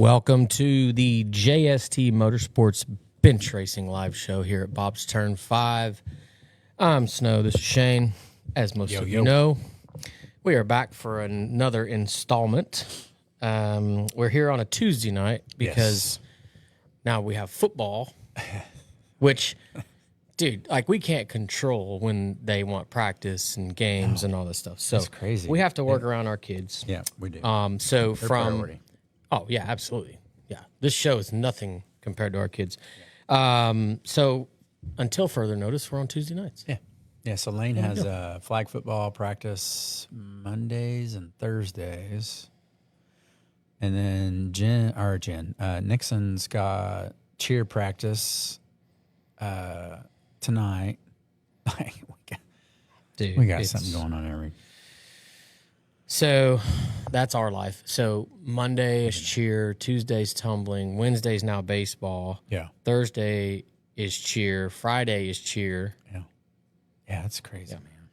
Welcome to the JST Motorsports Bench Racing Live Show here at Bob's Turn 5. I'm Snow. This is Shane. As most of you know, we are back for another installment. We're here on a Tuesday night because now we have football, which, dude, like we can't control when they want practice and games and all this stuff. So that's crazy. We have to work around our kids. Yeah, we do. So They're from priority. Oh, yeah, absolutely. Yeah. This show is nothing compared to our kids. So until further notice, we're on Tuesday nights. Yeah, so Lane has flag football practice Mondays and Thursdays. And then Nixon's got cheer practice tonight. we got something going on every. So that's our life. So Monday is cheer, Tuesday's tumbling, Wednesday's now baseball. Yeah. Thursday is cheer, Friday is cheer. Yeah, that's crazy, man.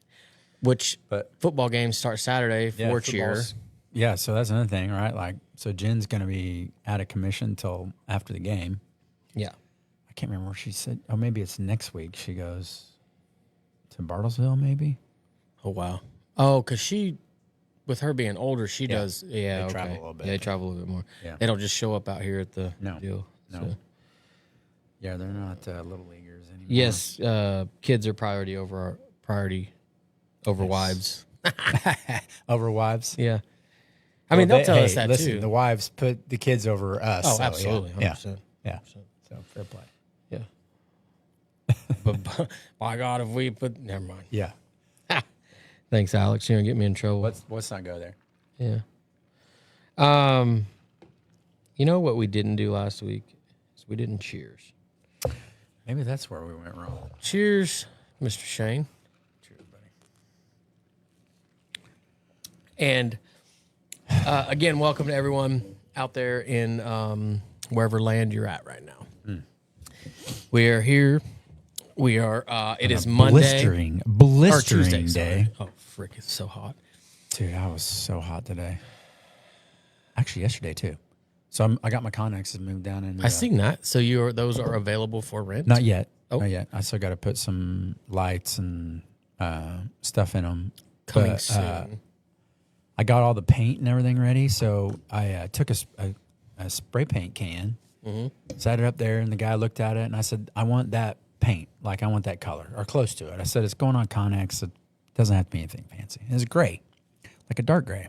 But football games start Saturday for cheer. Yeah, so that's another thing, right? Like, so Jen's going to be out of commission until after the game. Yeah. I can't remember where she said. Oh, maybe it's next week. She goes to Bartlesville, maybe. Oh, wow. Oh, because with her being older, she does. Yeah, they travel a little bit. Yeah, they travel a little bit more. Yeah. They don't just show up out here at the deal. No. So. Yeah, they're not little leaguers anymore. Yes, kids are priority over wives. Over wives? Yeah. I mean, they'll tell us that too. The wives put the kids over us. Oh, so, absolutely. 100%. Yeah. So fair play. Yeah. But by God, if we put... Never mind. Yeah. Thanks, Alex. You're going to get me in trouble. Let's not go there. Yeah. You know what we didn't do last week? Is we didn't cheers. Maybe that's where we went wrong. Cheers, Mr. Shane. Cheers, buddy. And again, welcome to everyone out there in wherever land you're at right now. We are here. We are. It is Monday, blistering Tuesday, day. Oh, frick! It's so hot, dude. I was so hot today. Actually, yesterday too. So I got my Connexes moved down in. I seen that. So those are available for rent? Not yet. Oh. Not yet. I still got to put some lights and stuff in them. Coming soon. I got all the paint and everything ready. So I took a spray paint can, sat it up there, and the guy looked at it, and I said, I want that paint. Like, I want that color, or close to it. I said, it's going on Connex. It doesn't have to be anything fancy. It's gray, like a dark gray.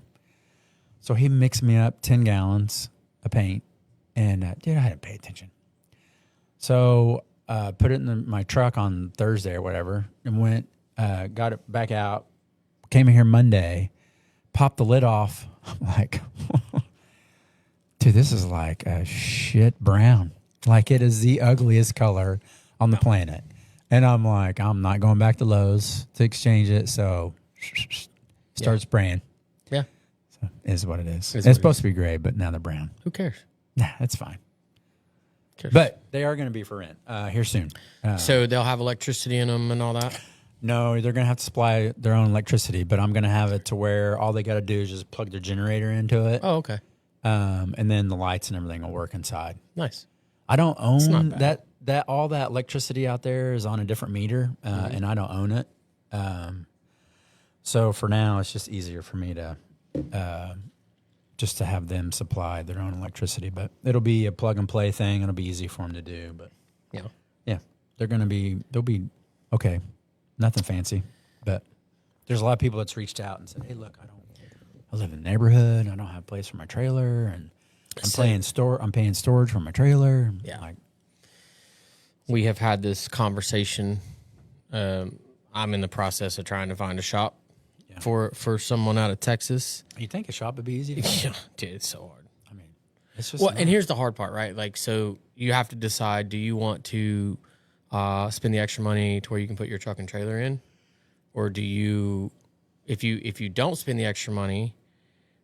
So he mixed me up 10 gallons of paint, and dude, I hadn't paid attention. So put it in my truck on Thursday or whatever, and went, got it back out, came in here Monday, popped the lid off. I'm like, dude, this is like a shit brown. Like, it is the ugliest color on the planet. And I'm like, I'm not going back to Lowe's to exchange it. So start spraying. Yeah. So it is what it is. It's supposed to be gray, but now they're brown. Who cares? Nah, that's fine. But they are going to be for rent here soon. So they'll have electricity in them and all that? No, they're going to have to supply their own electricity, but I'm going to have it to where all they got to do is just plug their generator into it. Oh, okay. And then the lights and everything will work inside. Nice. I don't own that all that electricity out there is on a different meter, and I don't own it. So for now, it's just easier for me to just to have them supply their own electricity. But it'll be a plug and play thing. It'll be easy for them to do. But yeah, they'll be okay. Nothing fancy, but there's a lot of people that's reached out and said, "Hey, look, I live in the neighborhood. I don't have a place for my trailer, and I'm paying storage for my trailer." Yeah. Like, we have had this conversation. I'm in the process of trying to find a shop for someone out of Texas. You think a shop would be easy to find? Yeah, dude, it's so hard. I mean, it's just and here's the hard part, right? Like, so you have to decide: do you want to spend the extra money to where you can put your truck and trailer in, or do you, if you don't spend the extra money,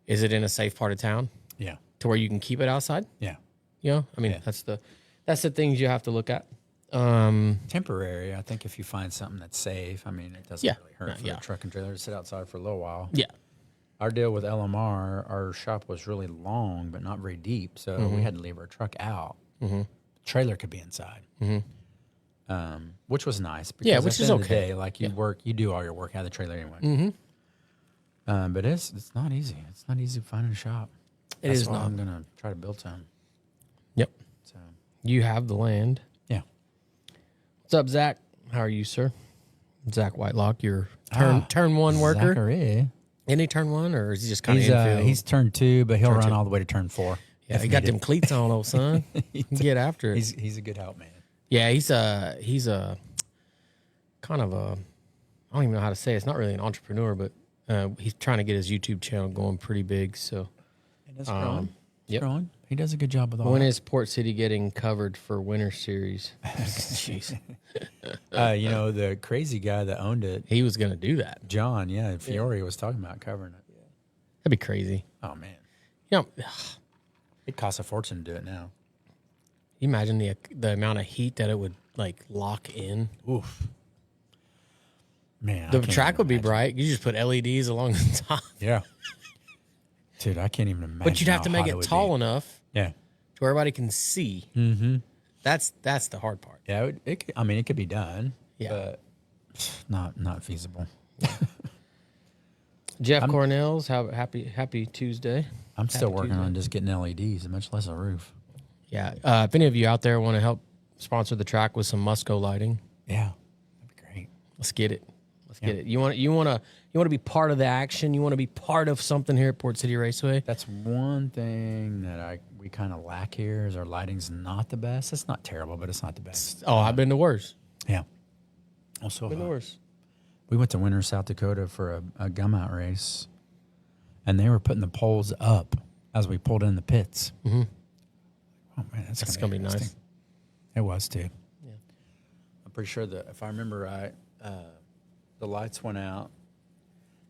is it in a safe part of town? Yeah, to where you can keep it outside. Yeah, you know, I mean, that's the things you have to look at. Temporary. I think if you find something that's safe, I mean, it doesn't really hurt for a truck and trailer to sit outside for a little while. Yeah. our deal with LMR, our shop was really long but not very deep, so we had to leave our truck out. Trailer could be inside, which was nice. Because which at the is end of the okay. day, like you do all your work out of the trailer anyway. But it's not easy. It's not easy finding a shop. That's is why not. I'm gonna try to build some. Yep. So You have the land. yeah. What's up, Zach? How are you, sir? Zach Whitelock, your turn one worker. Zachary. Isn't he turn one, or is he just kind of infield? He's turn 2, but he'll Turn run 2. all the way to turn 4. Yeah, he got them cleats on, old son. Get after it. He's a good help man. Yeah, he's a kind of a, I don't even know how to say it. It's not really an entrepreneur, but he's trying to get his YouTube channel going pretty big. So It's growing. yep. Growing. He does a good job with all when that. is Port City getting covered for Winter Series? Jeez, The crazy guy that owned it, he was gonna do that. John, Fiore was talking about covering it. That'd be crazy. Oh man, You know, it costs a fortune to do it now. you imagine the amount of heat that it would like lock in. Oof, man, The I can't track even would be imagine. bright. You just put LEDs along the top, Yeah, dude, I can't even imagine. but you'd have to how make hot it would tall be. enough Yeah, to where everybody can see. Mm-hmm. That's the hard part. yeah. It could be done. Yeah. but not feasible. Jeff Cornell's happy Tuesday. I'm still Happy working Tuesday. on just getting LEDs, much less a roof. Yeah. If any of you out there want to help sponsor the track with some Musco lighting, Yeah, that'd be great. let's get it. Let's get it. You want to be part of the action. You want to be part of something here at Port City Raceway. That's one thing that we kind of lack here is our lighting's not the best. It's not terrible, but it's not the best. Oh, I've been to worse. Yeah. Also, Been to worse. we went to Winter, South Dakota for a gum out race, and they were putting the poles up as we pulled in the pits. Mm-hmm. Oh man, that's gonna be nice. interesting. It was too. Yeah. I'm pretty sure that if I remember right, the lights went out.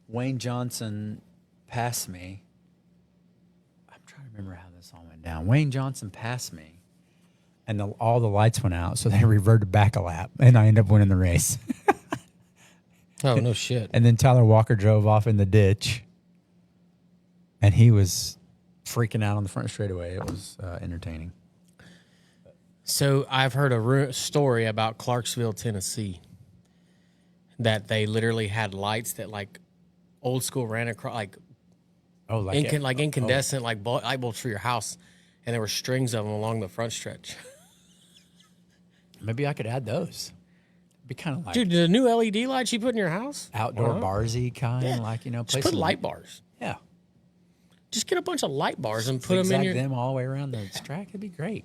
Wayne Johnson passed me. I'm trying to remember how this all went down. Wayne Johnson passed me, and all the lights went out, so they reverted back a lap, and I ended up winning the race. Oh, no shit. And then Tyler Walker drove off in the ditch, and he was freaking out on the front straightaway. It was entertaining. So I've heard a story about Clarksville, Tennessee, that they literally had lights that like old school ran across like Oh, like incandescent like light bulbs for your house, and there were strings of them along the front stretch. maybe I could add those. It'd be kind of like Dude, the new LED lights you put in your house, outdoor Wow. barsy kind, Just place put some- light bars. Yeah, Just get a bunch of light bars and put them in zigzag your. them all the way around the track. It'd be great.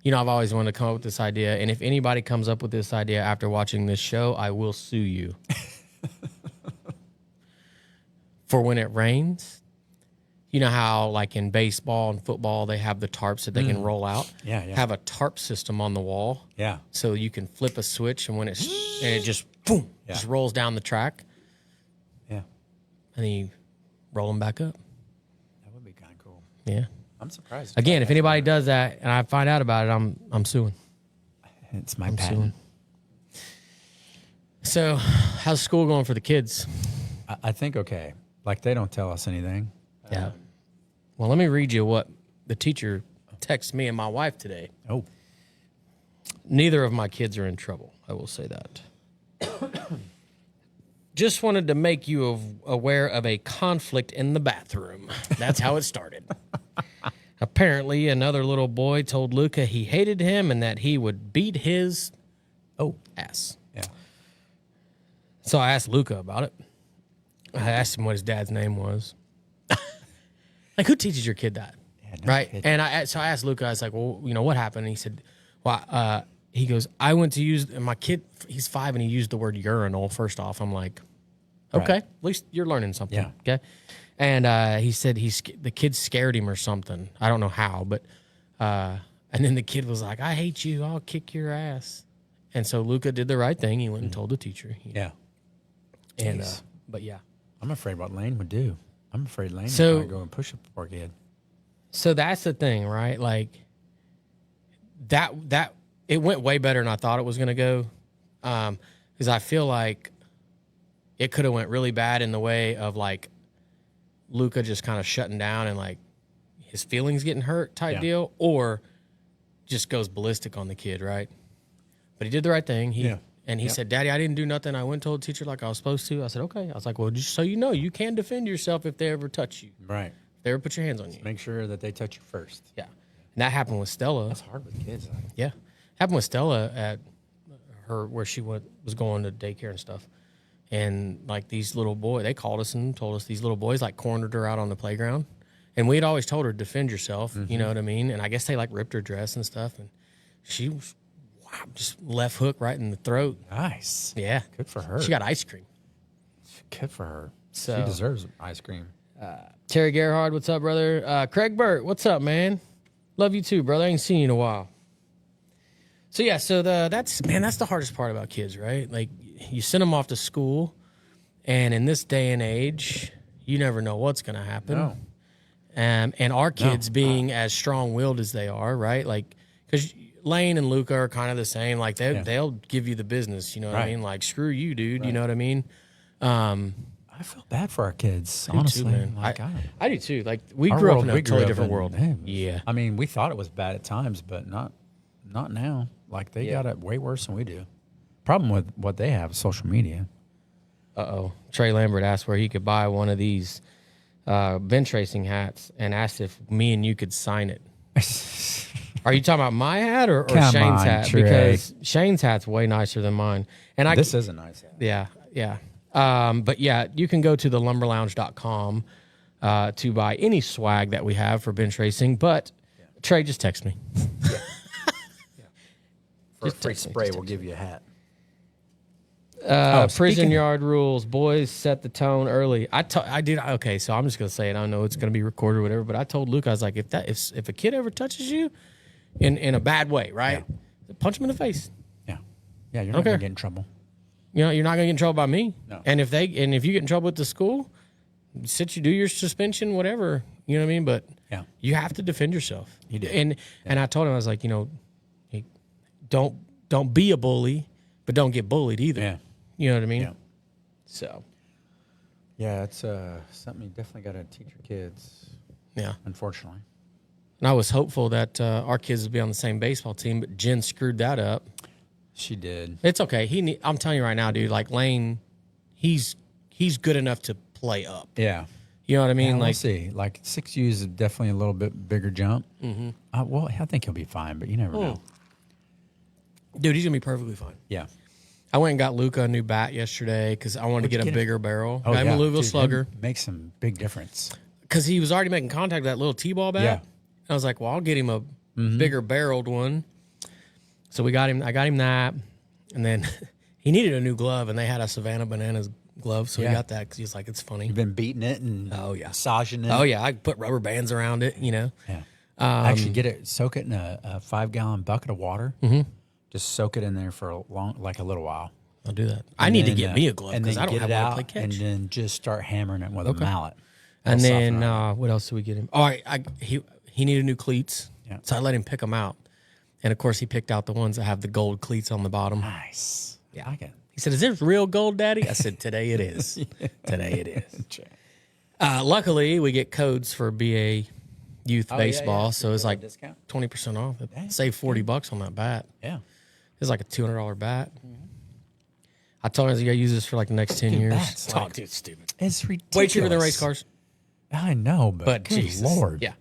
You know, I've always wanted to come up with this idea, and if anybody comes up with this idea after watching this show, I will sue you. For when it rains, you know how like in baseball and football they have the tarps that they can roll out. Yeah. Have a tarp system on the wall, Yeah, so you can flip a switch, and when it just boom, Yeah. just rolls down the track, yeah, and then you roll them back up. that would be kind of cool. Yeah. I'm surprised. Again, if anybody does that and I find out about it, I'm suing. It's my patent. So, how's school going for the kids? I think okay. Like they don't tell us anything. Yeah. Well, let me read you what the teacher texted me and my wife today. Oh, Neither of my kids are in trouble. I will say that. Just wanted to make you aware of a conflict in the bathroom. That's how it started. Apparently, another little boy told Luca he hated him and that he would beat his ass. yeah. So I asked Luca about it. I asked him what his dad's name was. Like, who teaches your kid that? Yeah, no Right? kidding. And I asked Luca, I was like, well, what happened? And he said, well, he goes, I went to use, and my kid, he's 5, and he used the word urinal first off. I'm like, okay, Right. at least you're learning something. Yeah. Okay. And he said the kid scared him or something. I don't know how, but, and then the kid was like, I hate you. I'll kick your ass. And so Luca did the right thing. He went and told the teacher. Yeah. And, Jeez. but yeah. I'm afraid what Lane would do. I'm afraid Lane So- would go and push a poor kid. So that's the thing, right? Like that it went way better than I thought it was going to go. Because I feel like it could have went really bad in the way of like Luka just kind of shutting down and like his feelings getting hurt type deal, or just goes ballistic on the kid, right? But he did the right thing. He said, "Daddy, I didn't do nothing. I went and told the teacher like I was supposed to." I said, "Okay." I was like, "Well, just so you know, you can defend yourself if they ever touch you. Right. If they ever put your hands on you. Make sure that they touch you first. Yeah." And that happened with Stella. That's hard with kids. Yeah, happened with Stella at her where she was going to daycare and stuff. And like these little boys, they called us and told us these little boys like cornered her out on the playground. And we had always told her, defend yourself, you know what I mean? And I guess they like ripped her dress and stuff. And she was, just left hook right in the throat. Nice. Yeah. Good for her. She got ice cream. Good for her. So, she deserves ice cream. Terry Gerhard, what's up, brother? Craig Burt, what's up, man? Love you too, brother. I ain't seen you in a while. So yeah, so that's the hardest part about kids, right? Like you send them off to school, and in this day and age, you never know what's going to happen. No. And our kids being as strong-willed as they are, right? Like, because Lane and Luka are kind of the same. Like they'll give you the business, you know what I mean? Like screw you, dude. You know what I mean? I feel bad for our kids, honestly. Too, man. Like, I do too. Like we our grew up world- in a we grew totally up different in- world. hey, Yeah. I mean, we thought it was bad at times, but not now. Like they got it way worse than we do. Problem with what they have is social media. Trey Lambert asked where he could buy one of these bench racing hats and asked if me and you could sign it. Are you talking about my hat or Come Shane's on, hat? Trey. Because Shane's hat's way nicer than mine. And This is a nice hat. yeah. But yeah, you can go to thelumberlounge.com to buy any swag that we have for bench racing. But Trey, just text me. For Just a free text me, spray, just we'll give you a hat. Prison speaking- yard rules. Boys set the tone early. I did. Okay, so I'm just gonna say it. I know it's gonna be recorded or whatever, but I told Luke, I was like, if a kid ever touches you in a bad way, right? Punch him in the face. Yeah. Yeah, you're not going to get in trouble. You know, you're not gonna get in trouble by me. No. And if you get in trouble with the school, do your suspension, whatever. You know what I mean? But Yeah. you have to defend yourself. You did. And I told him, I was like, hey, don't be a bully, but don't get bullied either. Yeah. You know what I mean? Yeah. So Yeah, it's something you definitely got to teach your kids, yeah. unfortunately. And I was hopeful that our kids would be on the same baseball team, but Jen screwed that up. She did. It's okay. I'm telling you right now, dude. Like Lane, he's good enough to play up. Yeah. You know what I mean? Yeah, we'll like, see. Like 6U is definitely a little bit bigger jump. Mm-hmm. Well, I think he'll be fine, but you never know. dude, he's gonna be perfectly fine. Yeah. I went and got Luka a new bat yesterday because I wanted to get a bigger barrel. Oh, got him a Louisville Dude, Slugger that makes some big difference. because he was already making contact with that little T-ball bat. Yeah. I was like, well, I'll get him a bigger barreled one. So I got him that, and then he needed a new glove, and they had a Savannah Bananas glove, so he got that because he's like, it's funny. You've been beating it and massaging it. Oh yeah, I put rubber bands around it. You know. Yeah. Actually, soak it in a 5-gallon bucket of water. Mm-hmm. Just soak it in there for a little while. I'll do that. I need to get me a glove and because then I don't get have it one to out, play catch. and then just start hammering it with a mallet. And It'll then soften up. what else did we get him? All right, he needed new cleats, so I let him pick them out. And of course, he picked out the ones that have the gold cleats on the bottom. Nice. Yeah. I like it. He said, "Is this real gold, Daddy?" I said, "Today it is. Today it is." Luckily, we get codes for BA Youth Baseball, so it's like discount. 20% off. Save $40 on that bat. Yeah. It's like a $200 bat. I told him I gotta use this for like the next 10 years. bats, like- dude, stupid. It's ridiculous. Way cheaper than race cars. I know, but good Jesus. Lord. Yeah.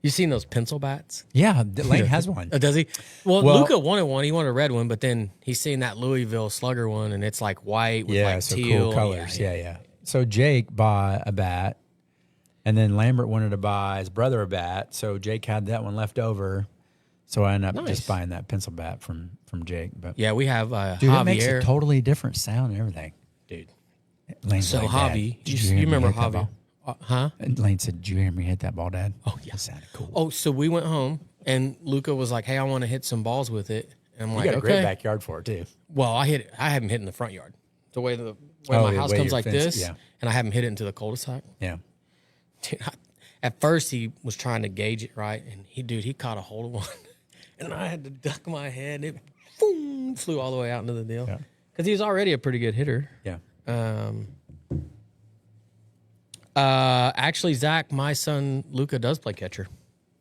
You seen those pencil bats? Yeah, Lane has one. Does he? Well, Well- Luka wanted one. He wanted a red one, but then he's seen that Louisville Slugger one, and it's like white with like so teal. cool colors. Yeah. So Jake bought a bat, and then Lambert wanted to buy his brother a bat. So Jake had that one left over. So I ended up Nice. just buying that pencil bat from Jake. But Yeah, we have dude, Javier. it makes a totally different sound and everything. Dude. Lane's So like, "Dad, Javi, did you hear me remember hit that Javi? ball?" Huh? And Lane said, "Did you hear me hit that ball, Dad?" Oh, yeah. That sounded cool. Oh, so we went home, and Luka was like, "Hey, I want to hit some balls with it." And I'm you like, got a "Okay." great backyard for it too. Well, I haven't hit in the front yard. The way my the house way comes your like fence- this, yeah. and I haven't hit it into the cul-de-sac. Yeah. Dude, at first he was trying to gauge it right, and he caught a hold of one, and I had to duck my head. It boom, flew all the way out into the deal Yeah. because he was already a pretty good hitter. Yeah. Actually, Zach, my son Luca does play catcher.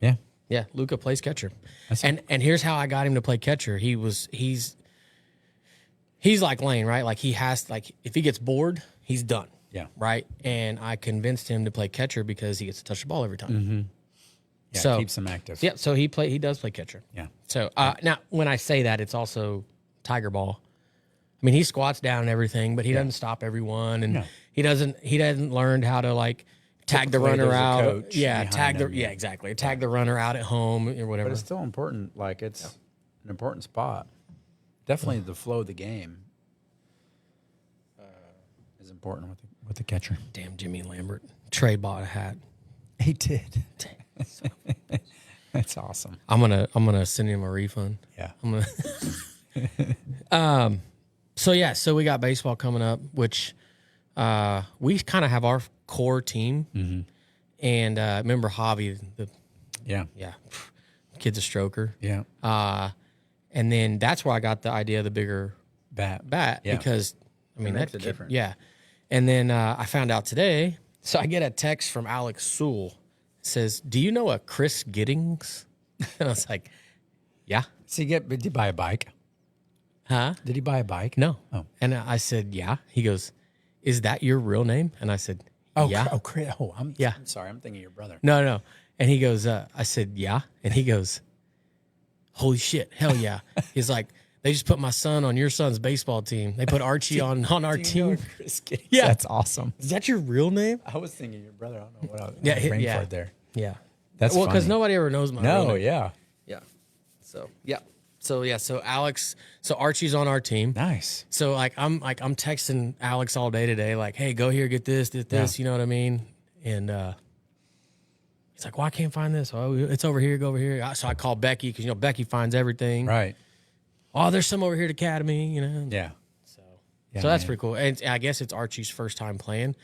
Yeah. Yeah, Luca plays catcher. And here's how I got him to play catcher. He's like Lane, right? Like he has if he gets bored, he's done. Yeah. Right. And I convinced him to play catcher because he gets to touch the ball every time. Mm-hmm. Yeah, So keeps him active. Yeah. So he does play catcher. Yeah. So now when I say that, it's also Tiger ball. I mean, he squats down and everything, but he doesn't stop everyone, and he hasn't learned how to like tag the runner there's a out. coach Yeah, behind him, exactly. Tag the runner out at home or whatever. But it's still important. Like it's an important spot. Definitely the flow of the game is important with the catcher. Damn, Jimmy Lambert. Trey bought a hat. He did. That's awesome. I'm gonna send him a refund. Yeah. I'm gonna. So we got baseball coming up, which we kind of have our core team, and remember Javi, Yeah. kid's a stroker, Yeah. and then that's where I got the idea of the bigger Bat. bat because I mean makes that a difference. Yeah, and then I found out today. So I get a text from Alex Sewell. It says, "Do you know a Chris Giddings?" And I was like, "Yeah." Did he buy a bike? Huh? Did he buy a bike? No. Oh. And I said, "Yeah." He goes, "Is that your real name?" And I said, "Yeah." I'm Yeah. I'm sorry. I'm thinking of your brother. No. And he goes, I said, "Yeah." And he goes, "Holy shit, hell yeah." He's like, "They just put my son on your son's baseball team. They put Archie on our team." Chris Giddings? Yeah. That's awesome. Is that your real name? I was thinking your brother. I don't know what I was Yeah, for there. Yeah. That's well, because funny. nobody ever knows my real No, name. yeah. Yeah. So Alex, so Archie's on our team. Nice. So I'm texting Alex all day today, like, "Hey, go here, get this, you know what I mean?" And he's like, "Well, I can't find this. Oh, it's over here, go over here." So I call Becky because Becky finds everything. Right. Oh, there's some over here at Academy, Yeah. So Yeah, so that's man. pretty cool. And I guess it's Archie's first time playing,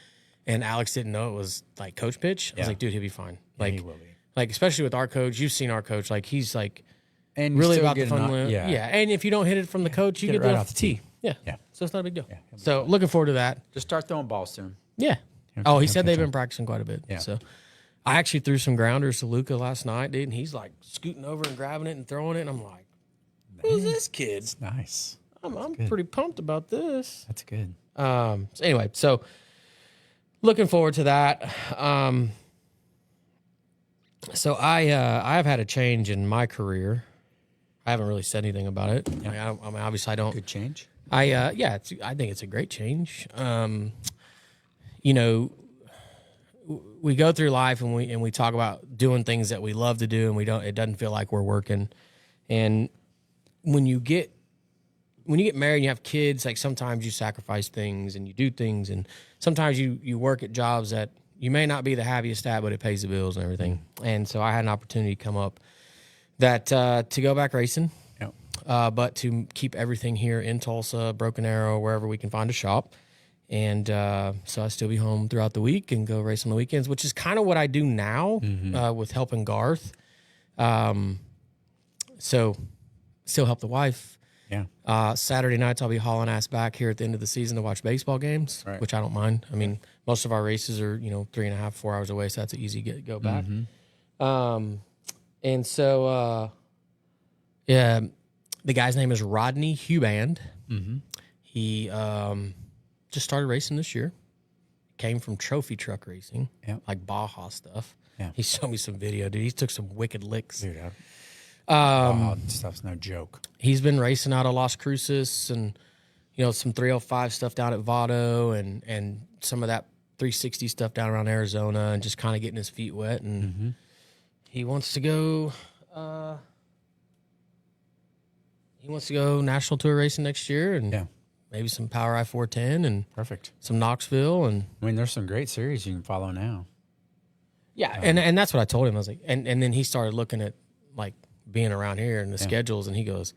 and Alex didn't know it was like coach pitch. I was Yeah. like, "Dude, he'll be fine." Like, he will be. like especially with our coach, you've seen our coach. Like he's like And you really still about the get fun. yeah. And if you don't hit it from the coach, you Get get it right it off off the the tee. tee. Yeah. Yeah. So it's not a big deal. he'll be So looking forward to that. Just start throwing balls soon. Yeah. He'll- Oh, he he'll said they've catch been practicing quite a bit. Yeah. So I actually threw some grounders to Luca last night, dude, and he's like scooting over and grabbing it and throwing it. And I'm like, who's this kid? Nice. I'm pretty pumped about this. That's good. So anyway, so looking forward to that. So I've had a change in my career. I haven't really said anything about it. I mean, obviously I don't. Good change. I think it's a great change. We go through life and we talk about doing things that we love to do, and it doesn't feel like we're working. And when you get married and you have kids, like sometimes you sacrifice things and you do things, and sometimes you work at jobs that you may not be the happiest at, but it pays the bills and everything. And so I had an opportunity come up that to go back racing. But to keep everything here in Tulsa, Broken Arrow, wherever we can find a shop. And so I still be home throughout the week and go race on the weekends, which is kind of what I do now with helping Garth. So still help the wife. Yeah. Saturday nights I'll be hauling ass back here at the end of the season to watch baseball games, Right. which I don't mind. I mean, most of our races are 3.5, 4 hours away, so that's an easy go back. And so yeah. The guy's name is Rodney Huband. He just started racing this year. Came from trophy truck racing, like Baja stuff. Yeah. He showed me some video, dude. He took some wicked licks. Dude, stuff's no joke. He's been racing out of Las Cruces and, some 305 stuff down at Vado and some of that 360 stuff down around Arizona and just kind of getting his feet wet. And he wants to go... He wants to go national tour racing next year and maybe some Power I-410 and Perfect. some Knoxville. And I mean, there's some great series you can follow now. yeah, and that's what I told him. I was like, and then he started looking at like being around here and the schedules, and he goes,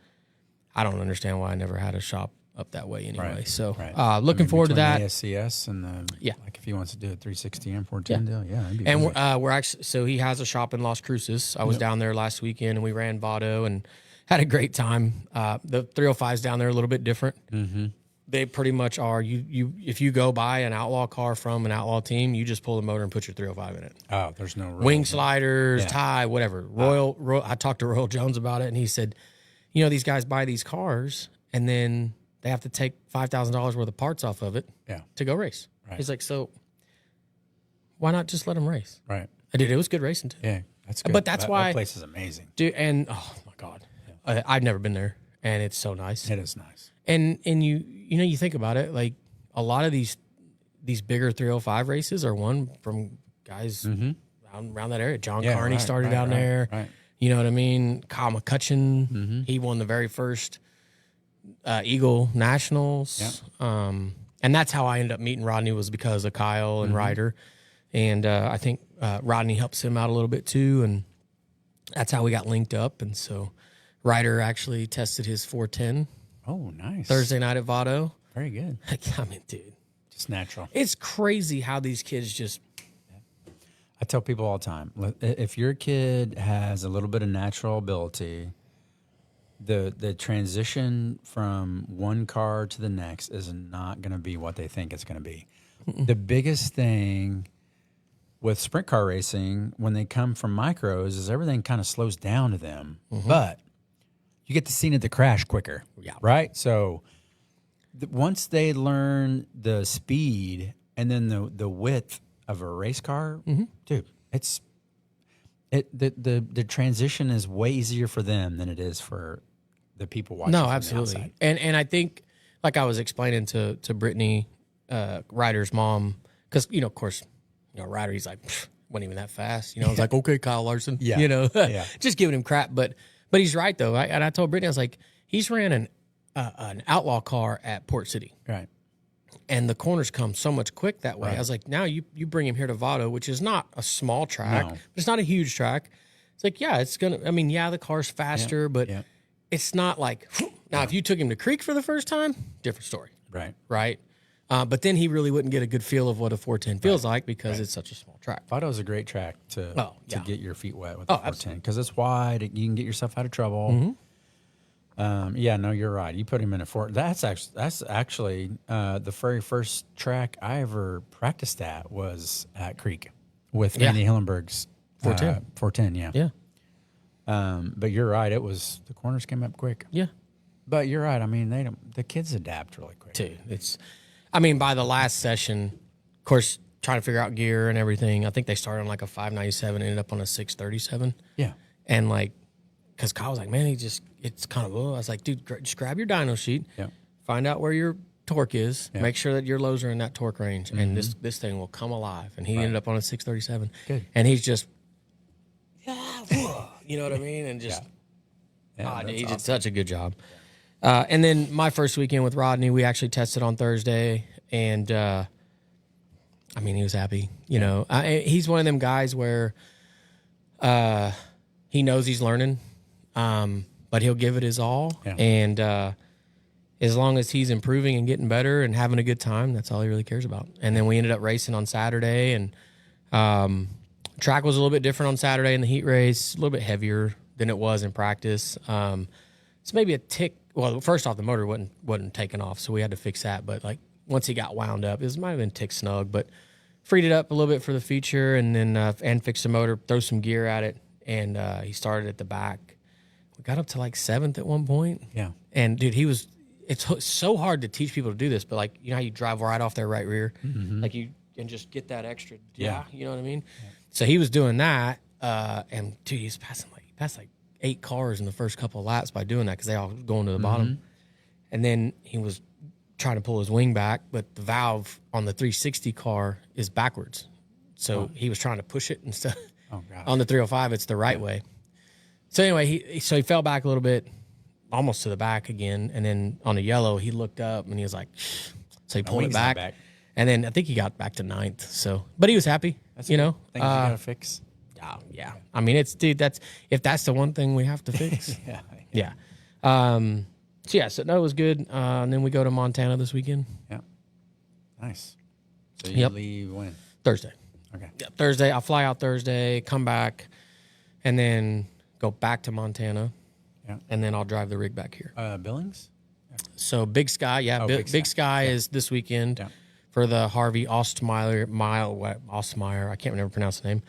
"I don't understand why I never had a shop up that way anyway." Right. So Right. looking forward to Between that. the ASCS and the like if he wants to do a 360 and 410 deal, that'd be And perfect. we're actually, so he has a shop in Las Cruces. I was down there last weekend and we ran Vado and had a great time. The 305's down there a little bit different. They pretty much are. If you go buy an outlaw car from an outlaw team, you just pull the motor and put your 305 in it. Oh, there's no wing sliders, tie, whatever. Royal. I talked to Royal Jones about it, and he said, these guys buy these cars, and then they have to take $5,000 worth of parts off of it to go race. Right. He's like, so why not just let them race? Right. I did. It was good racing too. Yeah, that's good. But that's why that place is amazing, dude. And oh my god, I've never been there, and it's so nice. It is nice. And you think about it, like a lot of these bigger 305 races are won from guys around that area. John Carney started down there. Right. You know what I mean? Kyle McCutcheon, he won the very first Eagle Nationals. Yeah. And that's how I ended up meeting Rodney, was because of Kyle and Ryder. And I think Rodney helps him out a little bit too. And that's how we got linked up. And so Ryder actually tested his 410. Oh, nice. Thursday night at Vado. Very good. I mean, dude. Just natural. It's crazy how these kids just... I tell people all the time, if your kid has a little bit of natural ability, the transition from one car to the next is not going to be what they think it's going to be. The biggest thing with sprint car racing, when they come from micros, is everything kind of slows down to them. But you get the scene of the crash quicker, right? So once they learn the speed and then the width of a race car, dude, the transition is way easier for them than it is for the people watching. No, absolutely. And I think, like I was explaining to Brittany, Ryder's mom, because of course, Ryder, he's like, wasn't even that fast. It's like, okay, Kyle Larson, just giving him crap. But he's right though. And I told Brittany, I was like, he's ran an outlaw car at Port City, right? And the corners come so much quick that way. Right. I was like, now you bring him here to Vado, which is not a small track, but it's not a huge track. It's like, it's going to, the car's faster, but it's not like, now if you took him to Creek for the first time, different story. Right. Right. But then he really wouldn't get a good feel of what a 410 feels like because it's such a small track. Vado is a great track to get your feet wet with the 410 because it's wide. You can get yourself out of trouble. No, you're right. You put him in a fort. That's actually the very first track I ever practiced at was at Creek with Andy Hillenberg's 410. 410, yeah. But you're right. It was the corners came up quick. Yeah. But you're right. The kids adapt really quick. Dude, by the last session, of course, trying to figure out gear and everything. I think they started on like a 597, ended up on a 637. Yeah. And because Kyle was like, man, it's kind of, I was like, dude, just grab your dyno sheet, find out where your torque is, make sure that your lows are in that torque range, and this thing will come alive. And he ended up on a 637. Good. And he's just, you know what I mean? And just, he did such a good job. And then my first weekend with Rodney, we actually tested on Thursday, and he was happy. He's one of them guys where he knows he's learning. But he'll give it his all, and as long as he's improving and getting better and having a good time, that's all he really cares about. And then we ended up racing on Saturday, and track was a little bit different on Saturday in the heat race, a little bit heavier than it was in practice. It's maybe a tick. Well, first off, the motor wasn't taken off, so we had to fix that. But once he got wound up, it might have been tick snug, but freed it up a little bit for the feature, and then and fixed the motor, throw some gear at it, and he started at the back. We got up to 7th at one point. Yeah. And dude, it's so hard to teach people to do this, but how you drive right off their right rear, and just get that extra. Yeah. You know what I mean? Yeah. So he was doing that. And dude, he passed 8 cars in the first couple of laps by doing that, cause they all going to the bottom. And then he was trying to pull his wing back, but the valve on the 360 car is backwards. So he was trying to push it instead. On the 305, it's the right way. So anyway, he fell back a little bit, almost to the back again, and then on the yellow, he looked up and he was like, so he pulled it back, and then I think he got back to 9th. So, but he was happy, Things you gotta fix. Yeah. It's if that's the one thing we have to fix. Yeah. So no, it was good. And then we go to Montana this weekend. Yeah. Nice. So you leave when? Thursday. Okay. Yeah, Thursday. I'll fly out Thursday, come back, and then go back to Montana, and then I'll drive the rig back here. Billings? So Big Sky, Big Sky is this weekend for the Harvey Ostmeyer. Ostmeyer, I can't never pronounce the name.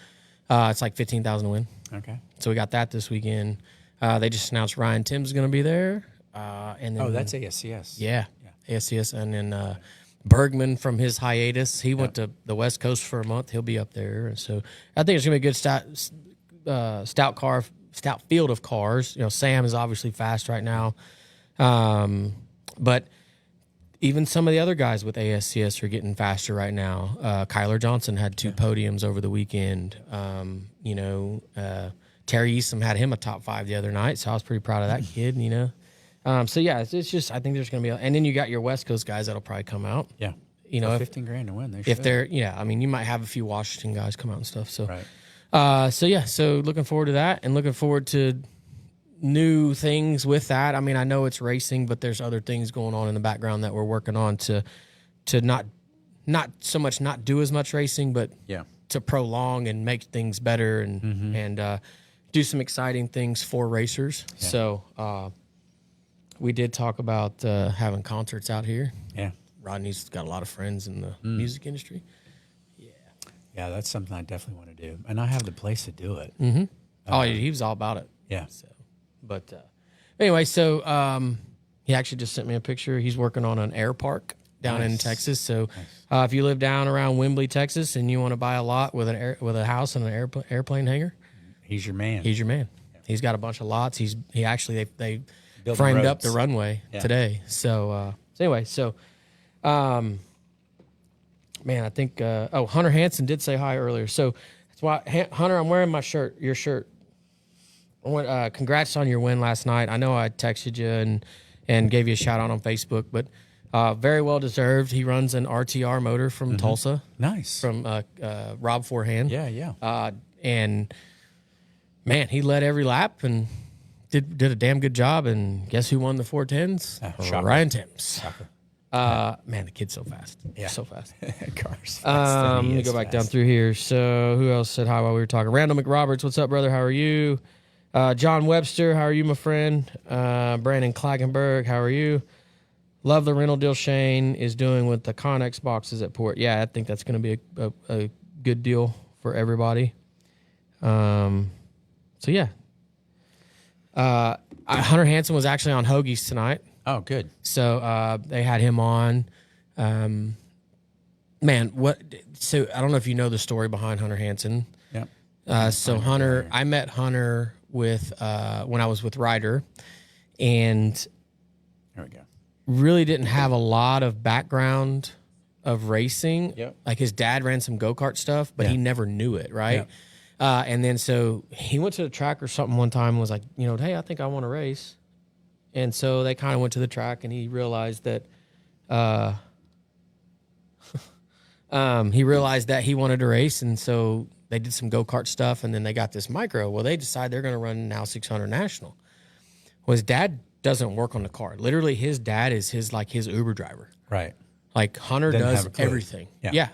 It's like 15,000 to win. Okay. So we got that this weekend. They just announced Ryan Tim's going to be there. And then, that's ASCS. Yeah, ASCS. And then Bergman from his hiatus, he went to the West Coast for a month. He'll be up there. And so I think it's going to be a good stout field of cars. Sam is obviously fast right now. But even some of the other guys with ASCS are getting faster right now. Kyler Johnson had 2 podiums over the weekend. Terry Eastham had him a top 5 the other night, so I was pretty proud of that kid, So, yeah, it's just I think there's going to be – and then you got your West Coast guys that'll probably come out. Yeah. For $15,000 to win. If they're – you might have a few Washington guys come out and stuff. So, right. So looking forward to that and looking forward to – new things with that. I mean, I know it's racing, but there's other things going on in the background that we're working on to not so much not do as much racing, but to prolong and make things better and do some exciting things for racers. Yeah. So we did talk about having concerts out here. Yeah. Rodney's got a lot of friends in the music industry. Yeah. Yeah, that's something I definitely want to do. And I have the place to do it. Mm-hmm. He was all about it. Yeah. So. But anyway, so he actually just sent me a picture. He's working on an air park down in Texas. So if you live down around Wembley, Texas, and you want to buy a lot with a house and an airplane hangar, he's your man. He's your man. Yeah. He's got a bunch of lots. They framed up the runway today. So anyway, man, I think Hunter Hansen did say hi earlier. So that's why Hunter, I'm wearing your shirt. Congrats on your win last night. I know I texted you and gave you a shout out on Facebook, but very well deserved. He runs an RTR motor from Tulsa. Nice. From Rob Forehand. Yeah. And man, he led every lap and did a damn good job. And guess who won the 410s? Ryan Timms. Man, the kid's so fast. Yeah. So fast. Cars. Let me go back down through here. So who else said hi while we were talking? Randall McRoberts, what's up, brother? How are you? John Webster, how are you, my friend? Brandon Klagenberg, how are you? Love the rental deal Shane is doing with the Connex boxes at Port. Yeah, I think that's going to be a good deal for everybody. So, yeah. Hunter Hansen was actually on Hoagie's tonight. Oh, good. So they had him on. Man, so I don't know if you know the story behind Hunter Hansen. Yeah. So Hunter, I met Hunter with when I was with Ryder, and there we go. Really didn't have a lot of background of racing. Yep. Like his dad ran some go-kart stuff, but he never knew it, right? Yeah. And then so he went to the track or something one time and was like, hey, I think I want to race. And so they kind of went to the track and he realized that he wanted to race, and so they did some go-kart stuff, and then they got this micro. Well, they decide they're going to run now 600 National. Well, his dad doesn't work on the car. Literally, his dad is his Uber driver. Right. Like Hunter does everything. Yeah.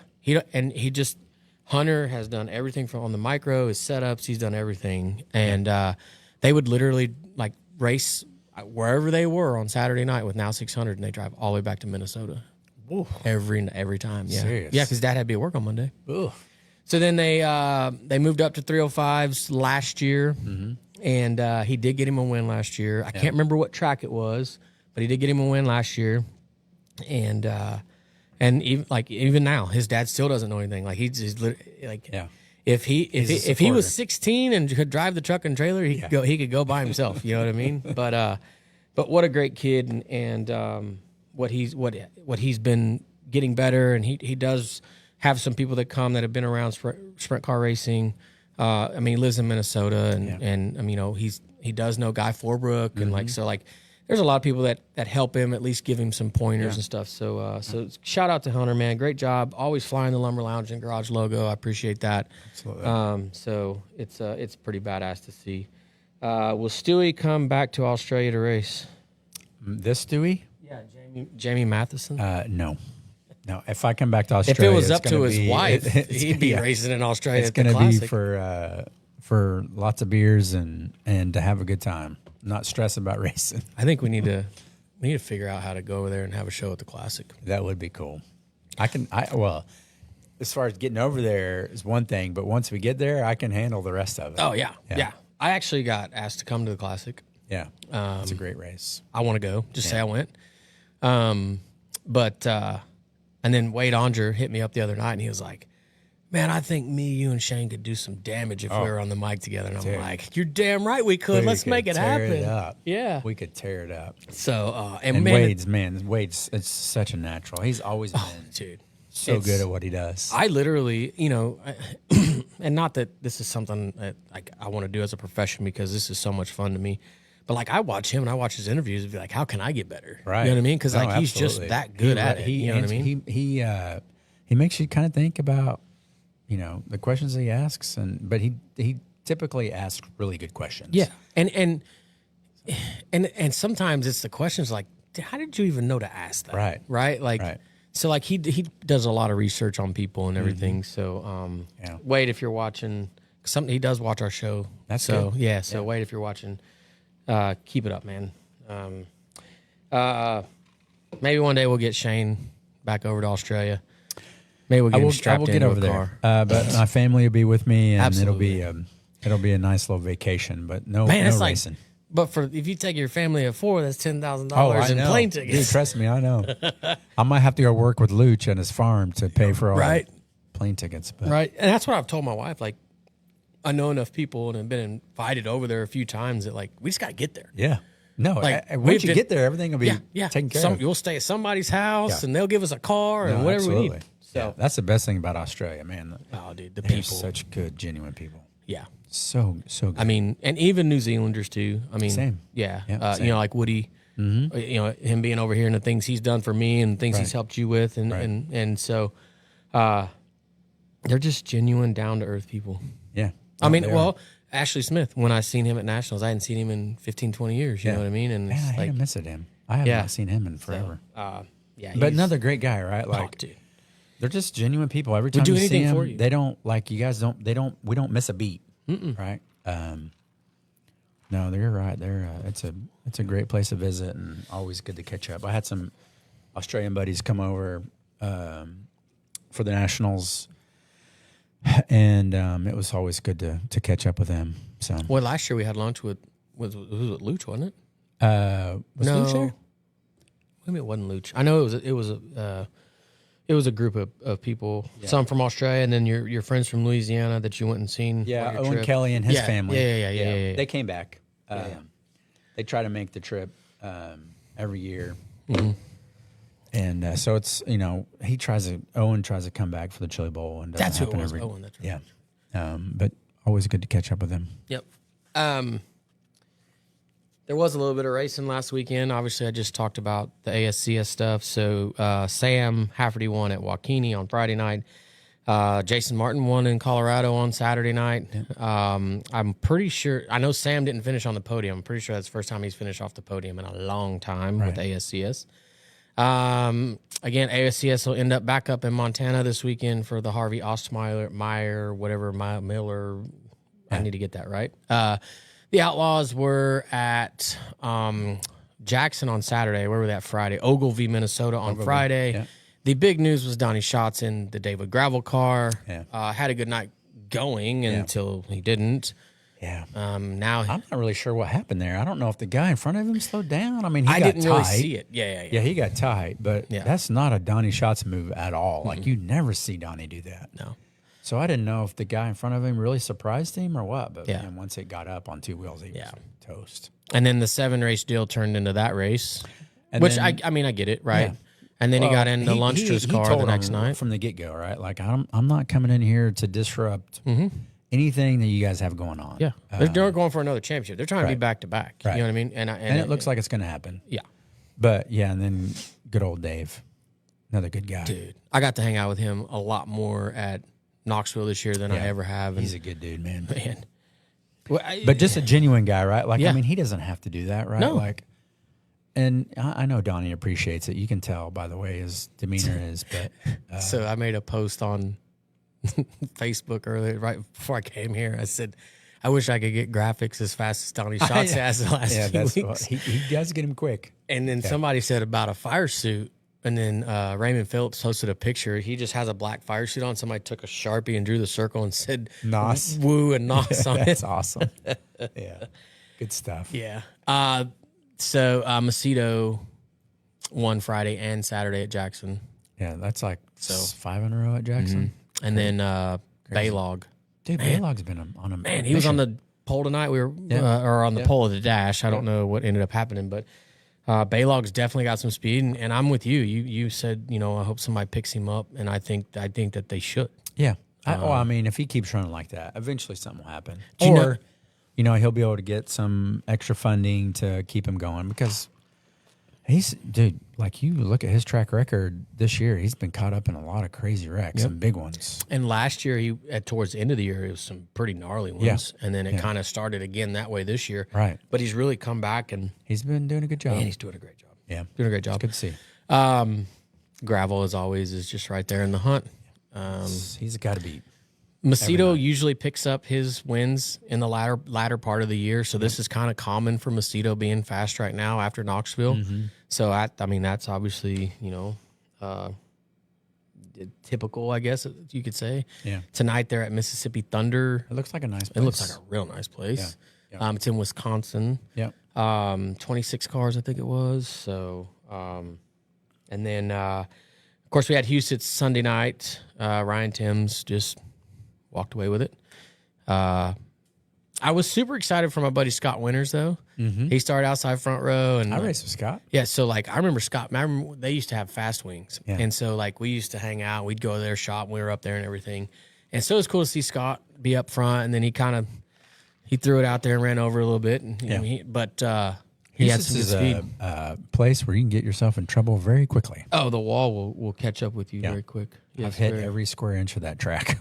Hunter has done everything from on the micro, his setups. He's done everything, and they would literally race wherever they were on Saturday night with Now 600, and they drive all the way back to Minnesota. Ooh. Every time. Yeah. Serious? Yeah, because Dad had to be at work on Monday. Ooh. So then they moved up to 305s last year, and he did get him a win last year. I can't remember what track it was, but he did get him a win last year. And even now, his dad still doesn't know anything. Like he's if he was 16 and could drive the truck and trailer, he could go by himself. You know what I mean? But what a great kid, and what he's been getting better, and he does have some people that come that have been around sprint car racing. He lives in Minnesota, and he does know Guy Forbrook, and there's a lot of people that help him, at least give him some pointers and stuff. So shout out to Hunter, man, great job, always flying the Lumber Lounge and Garage logo. I appreciate that. Absolutely. So it's pretty badass to see. Will Stewie come back to Australia to race? This Stewie? Yeah, Jamie Matheson. No, if I come back to Australia, if it was up to his wife, he'd be racing in Australia. It's going to be for lots of beers and to have a good time, not stress about racing. I think we need to We need to figure out how to go over there and have a show at the Classic. That would be cool. Well, as far as getting over there is one thing, but once we get there, I can handle the rest of it. Oh, yeah. I actually got asked to come to the Classic. Yeah. It's a great race. I want to go. Just say I went. And then Wade Onger hit me up the other night, and he was like, man, I think me, you, and Shane could do some damage if we were on the mic together. And I'm like, you're damn right we could. Let's make it happen. It up. Yeah. We could tear it up. So, and Wade's it's such a natural. He's always been dude, so good at what he does. I literally, and not that this is something that I want to do as a profession because this is so much fun to me. But like I watch him and I watch his interviews and be like, how can I get better? Right. You know what I mean? Because he's just that good at it. You know what I mean? He makes you kind of think about, the questions he asks, but he typically asks really good questions. Yeah, and sometimes it's the questions like, how did you even know to ask that? Right. Like, so like he does a lot of research on people and everything. So, Wade, if you're watching, he does watch our show. That's good. Yeah. So Wade, if you're watching, keep it up, man. Maybe one day we'll get Shane back over to Australia. Maybe we'll get him strapped into a car. But my family will be with me, and Absolutely. it'll be a nice little vacation. But no racing. But if you take your family of 4, that's $10,000 in plane tickets. Dude, trust me, I know. I might have to go work with Luch on his farm to pay for all the plane tickets. But. Right, and that's what I've told my wife. Like, I know enough people and have been invited over there a few times that like we just got to get there. Yeah. No, once you get there, everything will be taken care of. You'll stay at somebody's house, and they'll give us a car and whatever we need. So that's the best thing about Australia, man. Oh, dude, the They're people, such good, genuine people. Yeah, so good. I mean, and even New Zealanders too. I mean, same. Yeah, same. Like Woody. Mm-hmm. Him being over here and the things he's done for me and things he's helped you with, and so, they're just genuine, down to earth people. Yeah, I mean, Ashley Smith. When I seen him at Nationals, I hadn't seen him in 15, 20 years. You know what I mean? And I hate to miss him. I haven't seen him in forever. So, but another great guy, right? Like, dude. They're just genuine people. Every time do you see anything them, for you. they don't like you guys. We don't miss a beat, right? No, you're right. It's a great place to visit and always good to catch up. I had some Australian buddies come over for the Nationals, and it was always good to catch up with them. So, well, last year we had lunch with Luch, wasn't it? Was Luch there? Maybe it wasn't Luch. I know it was a group of people, some from Australia, and then your friends from Louisiana that you went and seen. Yeah, Owen Kelly and his family. Yeah. They came back. They try to make the trip every year, and so it's Owen tries to come back for the Chili Bowl, and that's who it was. Owen, that's right. Yeah, but always good to catch up with him. Yep. There was a little bit of racing last weekend. Obviously, I just talked about the ASCS stuff. So Sam Hafferty won at Waukene on Friday night. Jason Martin won in Colorado on Saturday night. I'm pretty sure – I know Sam didn't finish on the podium. I'm pretty sure that's the first time he's finished off the podium in a long time with ASCS. Again, ASCS will end up back up in Montana this weekend for the Harvey Ostmeyer, whatever, Miller. I need to get that right. The Outlaws were at Jackson on Saturday. Where were they at Friday? Ogilvie, Minnesota on Friday. Yeah. The big news was Donnie Schatz in the David Gravel car. Yeah. Had a good night going until he didn't. Yeah. Now I'm not really sure what happened there. I don't know if the guy in front of him slowed down. I mean, I got didn't tight. really see it. Yeah, he got tight, but that's not a Donnie Schatz move at all. Like you never see Donnie do that. No. So I didn't know if the guy in front of him really surprised him or what. But man, once it got up on two wheels, he was toast. And then the 7-race deal turned into that race, and which I mean I get it, right? Yeah. And then he got into Lundstra's car the next night from the get go, right? Like I'm not coming in here to disrupt anything that you guys have going on. Yeah, they're going for another championship. They're trying to be back to back. You know what I mean? And it looks like it's going to happen. Yeah, but and then good old Dave, another good guy, dude. I got to hang out with him a lot more at Knoxville this year than I ever have. And he's a good dude, man. Well, but just a genuine guy, right? Like, I mean, he doesn't have to do that, right? No. Like, and I know Donnie appreciates it. You can tell by the way his demeanor is. But so I made a post on Facebook earlier, right before I came here. I said, I wish I could get graphics as fast as Donnie Schatz has the last few weeks. He does get him quick. And then somebody said about a fire suit, and then Raymond Phillips posted a picture. He just has a black fire suit on. Somebody took a Sharpie and drew the circle and said NOS. Woo and NOS on it. That's awesome. Yeah. Good stuff. Yeah. So Macedo won Friday and Saturday at Jackson. Yeah, that's like 5 in a row at Jackson. And then Baylog. Dude, Baylog's been on a Man, he was on the pole tonight. We were or on the pole of the dash. I don't know what ended up happening, but Baylog's definitely got some speed, and I'm with you. You said, I hope somebody picks him up, and I think that they should. Yeah. I mean, if he keeps running like that, eventually something will happen. you Or, he'll be able to get some extra funding to keep him going because like you look at his track record this year, he's been caught up in a lot of crazy wrecks, some big ones. And last year, towards the end of the year, it was some pretty gnarly ones, and then it kind of started again that way this year. Right. But he's really come back, and he's been doing a good job. man, he's doing a great job. Yeah. Doing a great job. It's good to see. Gravel, as always, is just right there in the hunt. He's got to beat. Macedo usually picks up his wins in the latter part of the year, so this is kind of common for Macedo being fast right now after Knoxville. So I mean that's obviously typical, I guess you could say. Yeah. Tonight they're at Mississippi Thunder. It looks like a nice place. It looks like a real nice place. Yeah. It's in Wisconsin. Yeah. 26 cars, I think it was. So, and then of course we had Houston Sunday night. Ryan Timms just walked away with it. I was super excited for my buddy Scott Winters, though. He started outside front row, and I raced with Scott. Yeah, so like I remember Scott. I remember they used to have fast wings, Yeah. and so like we used to hang out. We'd go to their shop. We were up there and everything, and so it was cool to see Scott be up front. And then he threw it out there and ran over a little bit. And, he had some good speed. A place where you can get yourself in trouble very quickly. Oh, the wall will catch up with you very quick. Yes, I've hit every square inch of that track.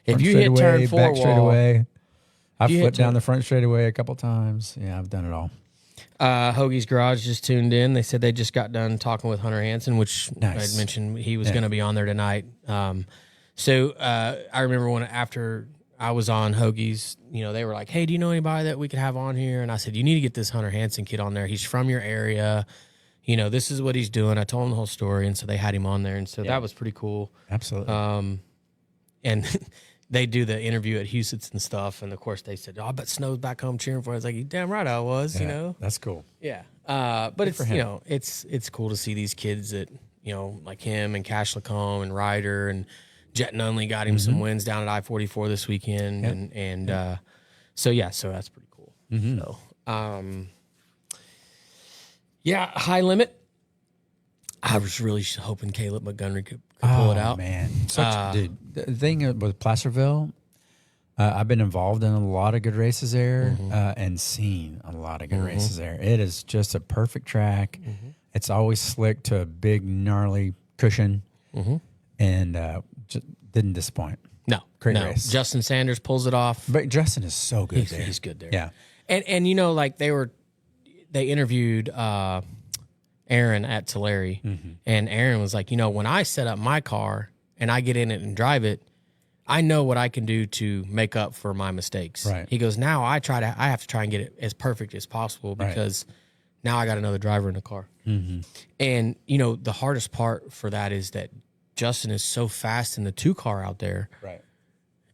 If you hit turn 4 back wall, straightaway. I've you flipped hit down the front straightaway a couple times. Yeah, I've done it all. Hoagie's Garage just tuned in. They said they just got done talking with Hunter Hansen, which Nice. I'd mentioned he was going to be on there tonight. So I remember when after I was on Hoagie's, they were like, "Hey, do you know anybody that we could have on here?" And I said, "You need to get this Hunter Hansen kid on there. He's from your area. This is what he's doing." I told him the whole story, and so they had him on there, and so that was pretty cool. Absolutely. And they do the interview at Houston's and stuff, and of course they said, "Oh, I bet Snow's back home cheering for us." Like, "You damn right I was," That's cool. Yeah. But it's it's cool to see these kids that like him and Cash Lacombe and Ryder and Jet Nunley got him some wins down at I-44 this weekend, and so that's pretty cool. So High Limit. I was really hoping Caleb Montgomery could pull it out. Man, dude. The thing with Placerville, I've been involved in a lot of good races there and seen a lot of good races there. It is just a perfect track. It's always slick to a big gnarly cushion, and just didn't disappoint. No, Great race. Justin Sanders pulls it off. But Justin is so good there. He's good there. Yeah, and like they interviewed Aaron at Tulare, and Aaron was like, when I set up my car and I get in it and drive it, I know what I can do to make up for my mistakes. Right. He goes, now I have to try and get it as perfect as possible because now I got another driver in the car. And the hardest part for that is that Justin is so fast in the 2 car out there, right.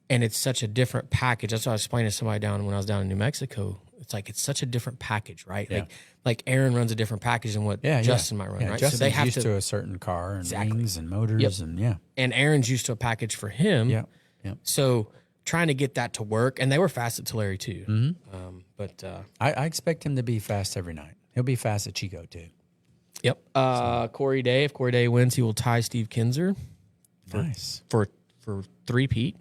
and it's such a different package. That's what I was explaining to somebody when I was down in New Mexico. It's such a different package, right? Yeah. Like Aaron runs a different package than what Justin might run, right? Justin's so they have used to a certain car and wings and motors Yep. And Aaron's used to a package for him. Yeah. So trying to get that to work, and they were fast at Tulare too. But I expect him to be fast every night. He'll be fast at Chico too. Yep. Corey Day. If Corey Day wins, he will tie Steve Kinzer for 3-peat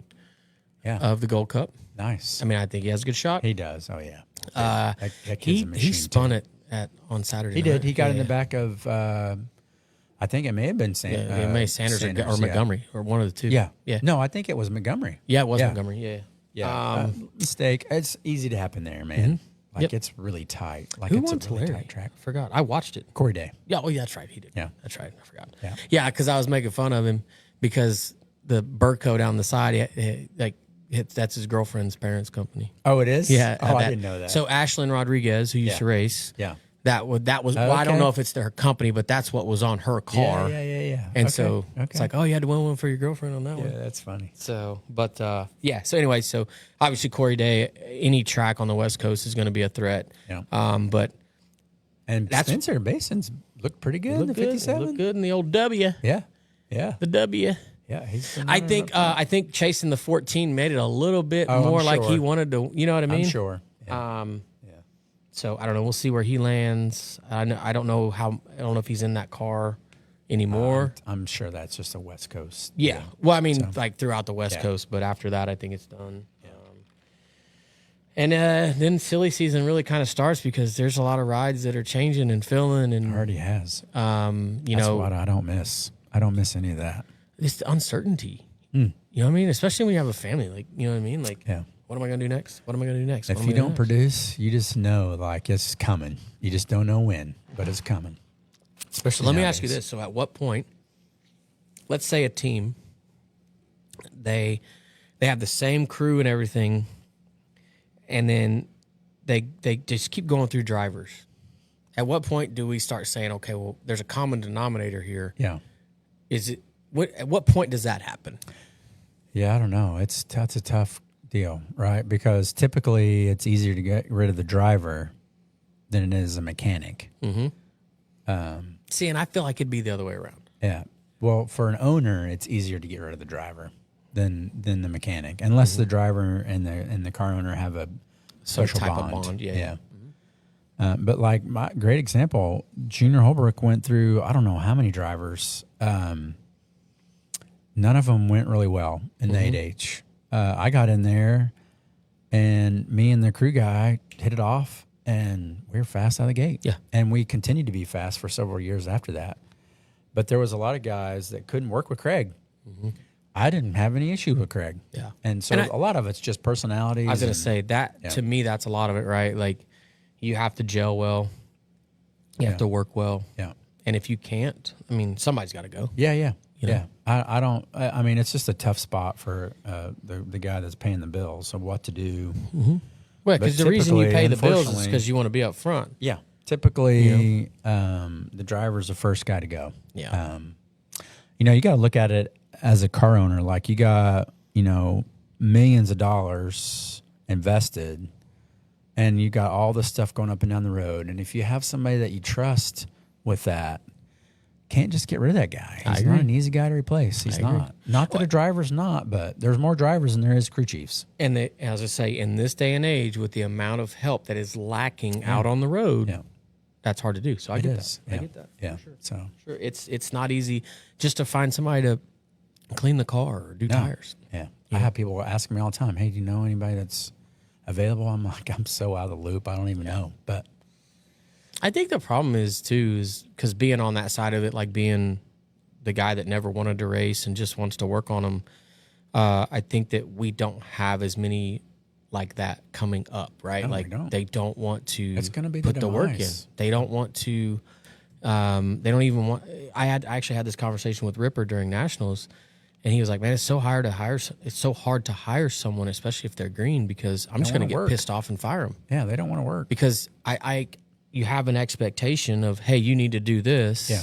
of the Gold Cup. Nice. I mean, I think he has a good shot. He does. Oh yeah. That kid's a machine he spun too. it on Saturday. He night. did. He got in the back of. I think it may have been Sanders or Montgomery or one of the two. Yeah. Yeah. No, I think it was Montgomery. Yeah, it was Montgomery. Yeah. Yeah. Mistake. It's easy to happen there, man. Like it's really tight. Like Who it's won a really Tulare? tight track. I forgot. I watched it. Corey Day. Yeah. Oh, yeah. That's right. He did. Yeah. That's right. I forgot. Yeah. Yeah. Because I was making fun of him because the Burco down the side, like That's his girlfriend's parents' company. Oh, it is. Yeah. Oh, I didn't know that. So Ashlyn Rodriguez, who used to race, Yeah. that was. Well, I don't know if it's their company, but that's what was on her car. Yeah. And so it's like, oh, you had to win one for your girlfriend on that one. Yeah, that's funny. So, but yeah. So anyway, so obviously Corey Day, any track on the West Coast is going to be a threat. Yeah. But And Spencer Mason's looked pretty good in the 57. Look good in the old W. Yeah. The W. Yeah. He's I think chasing the 14 made it a little bit more like he wanted to. You know what I mean? I'm sure. Yeah. So I don't know. We'll see where he lands. I don't know if he's in that car anymore. I'm sure that's just a West Coast. Yeah. Well, I mean, like throughout the West Coast, but after that, I think it's done. Yeah. And then silly season really kind of starts because there's a lot of rides that are changing and filling, and Already has. that's what I don't miss. I don't miss any of that. It's the uncertainty. You know what I mean? Especially when you have a family, like, you know what I mean? Like, what am I going to do next? What am I going to do next? If you don't produce, you just know like it's coming. You just don't know when, but it's coming. Especially Let me nowadays. ask you this. So at what point, let's say a team, they have the same crew and everything, and then they just keep going through drivers. At what point do we start saying, okay, well, there's a common denominator here? Yeah. At what point does that happen? Yeah, I don't know. That's a tough deal, right? Because typically it's easier to get rid of the driver than it is a mechanic. See, and I feel like it'd be the other way around. Yeah. Well, for an owner, it's easier to get rid of the driver than the mechanic, unless the driver and the car owner have a social type bond. of bond. Yeah. But like my great example, Junior Holbrook went through I don't know how many drivers. None of them went really well in the 8H. I got in there, and me and the crew guy hit it off, and we were fast out of the gate. Yeah. And we continued to be fast for several years after that. But there was a lot of guys that couldn't work with Craig. I didn't have any issue with Craig. Yeah. And so a lot of it's just personalities. I was going to say that to me, that's a lot of it, right? Like you have to gel well. You have to work well. Yeah. And if you can't, I mean, somebody's got to go. Yeah. You know? Yeah. I mean, it's just a tough spot for the guy that's paying the bills of what to do. Well, because the reason you pay the bills is unfortunately- because you want to be up front. Yeah. Typically, the driver's the first guy to go. Yeah. You got to look at it as a car owner. Like you got, millions of dollars invested, and you got all this stuff going up and down the road. And if you have somebody that you trust with that, can't just get rid of that guy. He's not an easy guy to replace. He's not. Not that a driver's not, but there's more drivers than there is crew chiefs. And as I say, in this day and age, with the amount of help that is lacking out on the road, that's hard to do. So I get that. Yeah. I get that. Yeah. Sure. So Sure. It's not easy just to find somebody to clean the car or do tires. yeah. I have people asking me all the time, hey, do you know anybody that's available? I'm like, I'm so out of the loop. I don't even know. But I think the problem is because being on that side of it, like being the guy that never wanted to race and just wants to work on them, I think that we don't have as many like that coming up, right? No, like we don't. they don't want to It's gonna be put the work in. demise. They don't want to. They don't even want. I actually had this conversation with Ripper during nationals, and he was like, "Man, it's so hard to hire. It's so hard to hire someone, especially if they're green, because I'm just going to get wanna work. pissed off and fire them." yeah, they don't want to work. Because you have an expectation of, hey, you need to do this. Yeah.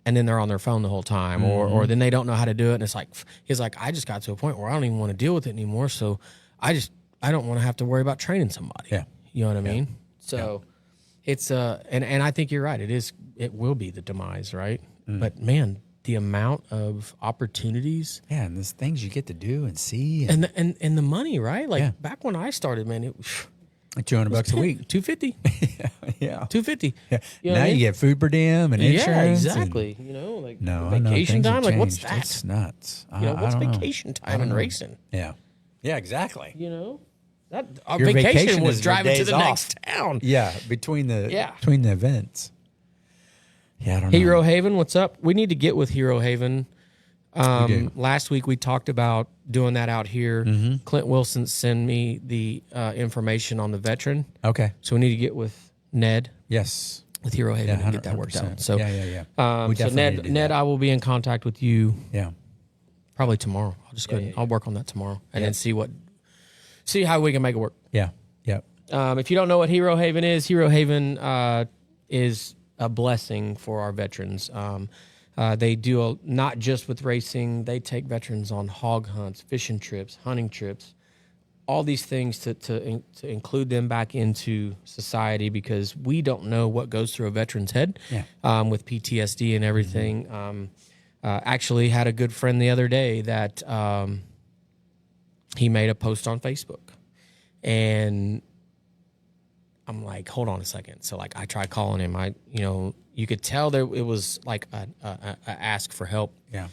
And then they're on their phone the whole time, or then they don't know how to do it. And it's like, he's like, I just got to a point where I don't even want to deal with it anymore. So I don't want to have to worry about training somebody. Yeah. You know what I mean? So it's, and I think you're right. It will be the demise, right? But man, the amount of opportunities. Yeah, and there's things you get to do and see. And the money, right? Like back when I started, man, it was $200 a week. $250. Yeah. $250. Yeah. You know what Now I mean? you get food per diem and insurance. Yeah, and- exactly. Like No, I know, vacation things have time. Like what's changed. that? It's nuts. What's I don't know. vacation time in racing? Yeah. Yeah, exactly. That our Your vacation vacation was is your driving to days the off. next town. Yeah, between the events. Yeah, I don't Hero know. Haven, what's up? We need to get with Hero Haven. Last week we talked about doing that out here. Mm-hmm. Clint Wilson sent me the information on the veteran, Okay. so we need to get with Ned Yes. with Hero Haven Yeah, and get that worked out. 100%. So yeah. We so definitely need to do Ned, that. I will be in contact with you Yeah. Probably tomorrow. I'll just go ahead. I'll work on that tomorrow and then see how we can make it work. Yeah. Yep. If you don't know what Hero Haven is a blessing for our veterans. They do not just with racing. They take veterans on hog hunts, fishing trips, hunting trips, all these things to include them back into society, because we don't know what goes through a veteran's head with PTSD and everything. Actually had a good friend the other day that he made a post on Facebook, and I'm like, hold on a second. So like I tried calling him. You could tell that it was like a ask for help. Yeah.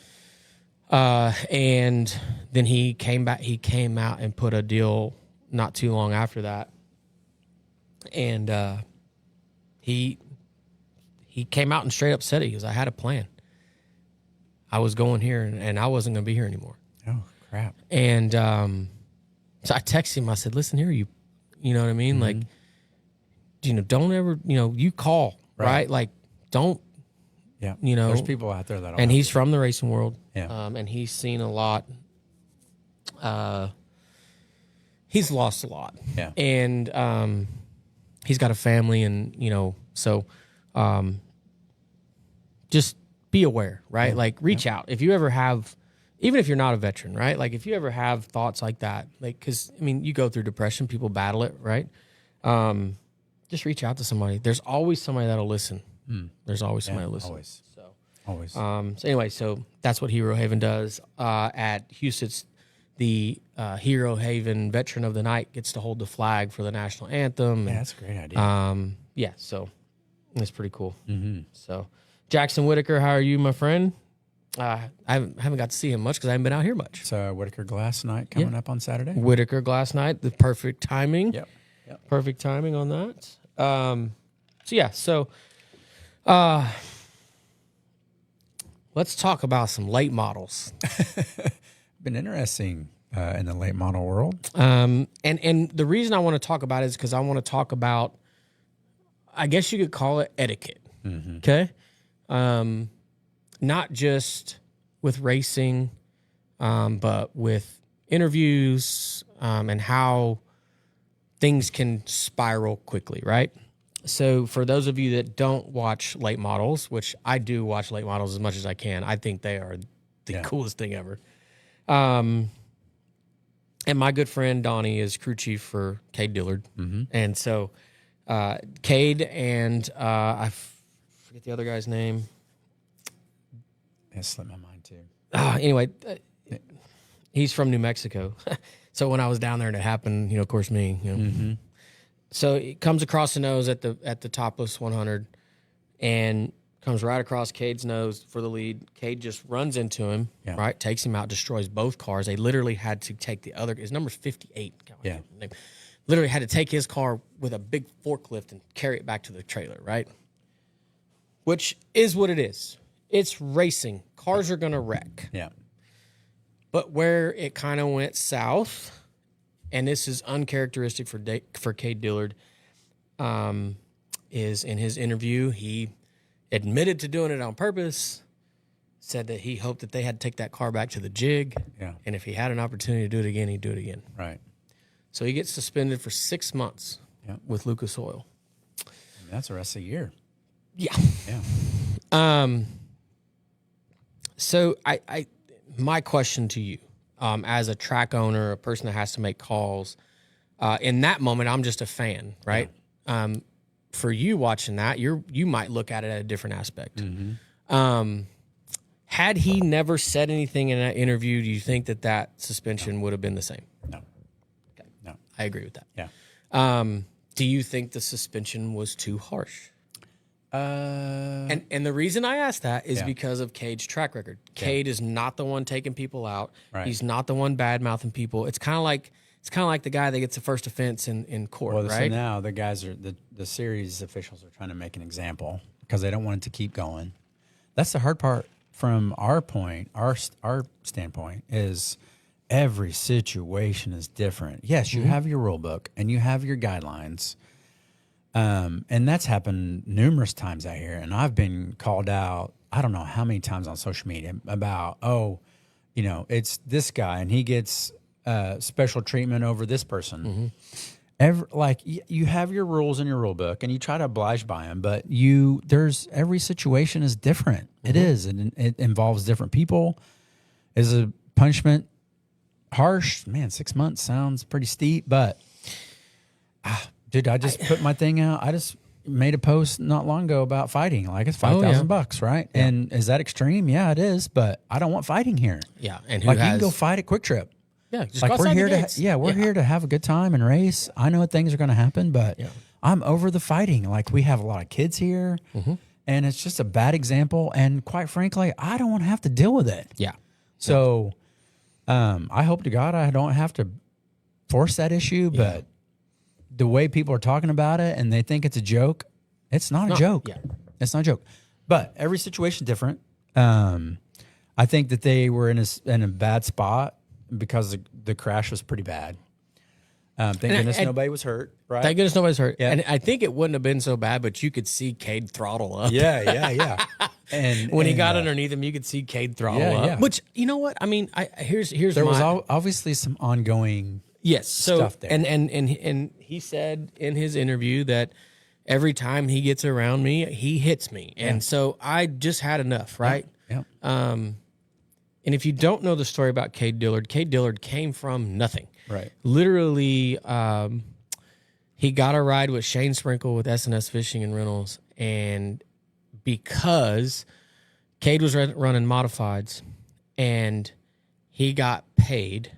And then he came back. He came out and put a deal not too long after that, and he came out and straight up said it. He goes, "I had a plan. I was going here, and I wasn't going to be here anymore." Oh crap! And so I texted him. I said, "Listen here, you know what I mean? Like, don't ever, you call, right? Like, don't." Yeah, there's people out there that. And he's from the racing world. Yeah, and he's seen a lot. He's lost a lot. Yeah, and he's got a family, and so just be aware, right? Yeah. Like, reach out if you ever have, even if you're not a veteran, right? Like, if you ever have thoughts like that, like, because you go through depression, people battle it, right? Just reach out to somebody. There's always somebody that'll listen. There's always somebody to listen. Always. So, always. So anyway, so that's what Hero Haven does. At Huset's, the Hero Haven Veteran of the Night gets to hold the flag for the national anthem. Yeah, that's a great idea. Yeah, so it's pretty cool. Mm-hmm. So, Jackson Whitaker, how are you, my friend? I haven't got to see him much because I haven't been out here much. So Whitaker Glass Night coming up on Saturday. Whitaker Glass Night, the perfect timing. Yep. Perfect timing on that. So let's talk about some late models. Been interesting in the late model world. And the reason I want to talk about it is because I want to talk about, I guess you could call it etiquette. Mm-hmm. Okay. Not just with racing, but with interviews, and how things can spiral quickly, right? So for those of you that don't watch late models, which I do watch late models as much as I can, I think they are the coolest thing ever. And my good friend Donnie is crew chief for Cade Dillard. Mm-hmm. And so Cade and I forget the other guy's name. It slipped my mind too. Anyway, he's from New Mexico. So when I was down there and it happened, of course me, Mm-hmm. So it comes across the nose at the topless 100 and comes right across Cade's nose for the lead. Cade just runs into him, right? Takes him out, destroys both cars. They literally had to take the other, his number's 58. Yeah. They literally had to take his car with a big forklift and carry it back to the trailer, right? Which is what it is. It's racing. Cars are going to wreck. Yeah. But where it kind of went south, and this is uncharacteristic for Cade Dillard, is in his interview, he admitted to doing it on purpose, said that he hoped that they had to take that car back to the jig, and if he had an opportunity to do it again, he'd do it again. Right. So he gets suspended for 6 months with Lucas Oil. That's the rest of the year. Yeah. Yeah. So my question to you, as a track owner, a person that has to make calls, in that moment, I'm just a fan, right? Yeah. For you watching that, you might look at it at a different aspect. Mm-hmm. Had he never said anything in that interview, do you think that suspension would have been the same? No. Okay. No. I agree with that. Yeah. Do you think the suspension was too harsh? And the reason I ask that is because of Cade's track record. Cade is not the one taking people out. Right. He's not the one bad mouthing people. It's kind of like the guy that gets the first offense in court, right? So now the guys are the series officials are trying to make an example because they don't want it to keep going. That's the hard part from our standpoint is every situation is different. Yes, you have your rule book and you have your guidelines. And that's happened numerous times out here. And I've been called out, I don't know how many times on social media about, you know, it's this guy and he gets special treatment over this person. You have your rules in your rule book and you try to oblige by them, but every situation is different. It is, and it involves different people. Is a punishment harsh? Man, 6 months sounds pretty steep, but dude, I just put my thing out. I just made a post not long ago about fighting. Like, it's $5,000, right? Yeah. And is that extreme? Yeah, it is, but I don't want fighting here. Yeah, and you can go fight at Quick Trip. Yeah, just like, go we're here the to gates. we're here to have a good time and race. I know things are going to happen, but I'm over the fighting. Like, we have a lot of kids here, and it's just a bad example. And quite frankly, I don't want to have to deal with it. Yeah. So, I hope to God I don't have to force that issue. But the way people are talking about it, and they think it's a joke, it's not a joke. Yeah, it's not a joke. But every situation different. I think that they were in a bad spot, because the crash was pretty bad. Thank goodness nobody was hurt, right? Thank goodness nobody's hurt. Yeah. And I think it wouldn't have been so bad, but you could see Cade throttle up. Yeah. And when he got underneath him, you could see Cade throttle up. Yeah. Which, you know what? I mean, here's there was obviously some ongoing stuff there. And he said in his interview that every time he gets around me, he hits me. And so I just had enough, right? Yeah. And if you don't know the story about Cade Dillard came from nothing. Right. Literally, he got a ride with Shane Sprinkle with S&S Fishing and Rentals, and because Cade was running modifieds, and he got paid,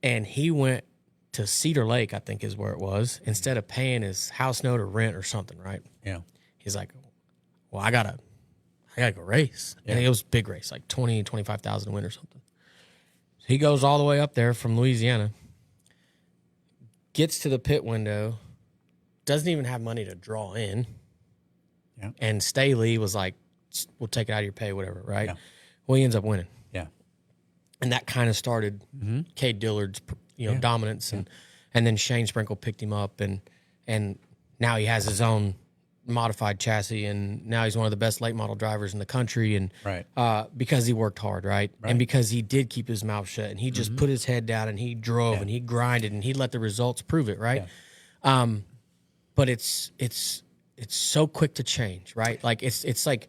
and he went to Cedar Lake, I think is where it was, instead of paying his house note or rent or something, right? Yeah. He's like, well, I gotta go race. And it was a big race, like 25,000 to win or something. So he goes all the way up there from Louisiana, gets to the pit window, doesn't even have money to draw in. Yeah. And Staley was like, we'll take it out of your pay, whatever, right? Yeah. Well, he ends up winning. Yeah. And that kind of started Cade Dillard's dominance. And then Shane Sprinkle picked him up, and now he has his own modified chassis, and now he's one of the best late model drivers in the country, and because he worked hard, right? And because he did keep his mouth shut, and he just put his head down, and he drove, and he grinded, and he let the results prove it, right? But it's so quick to change, right? Like it's like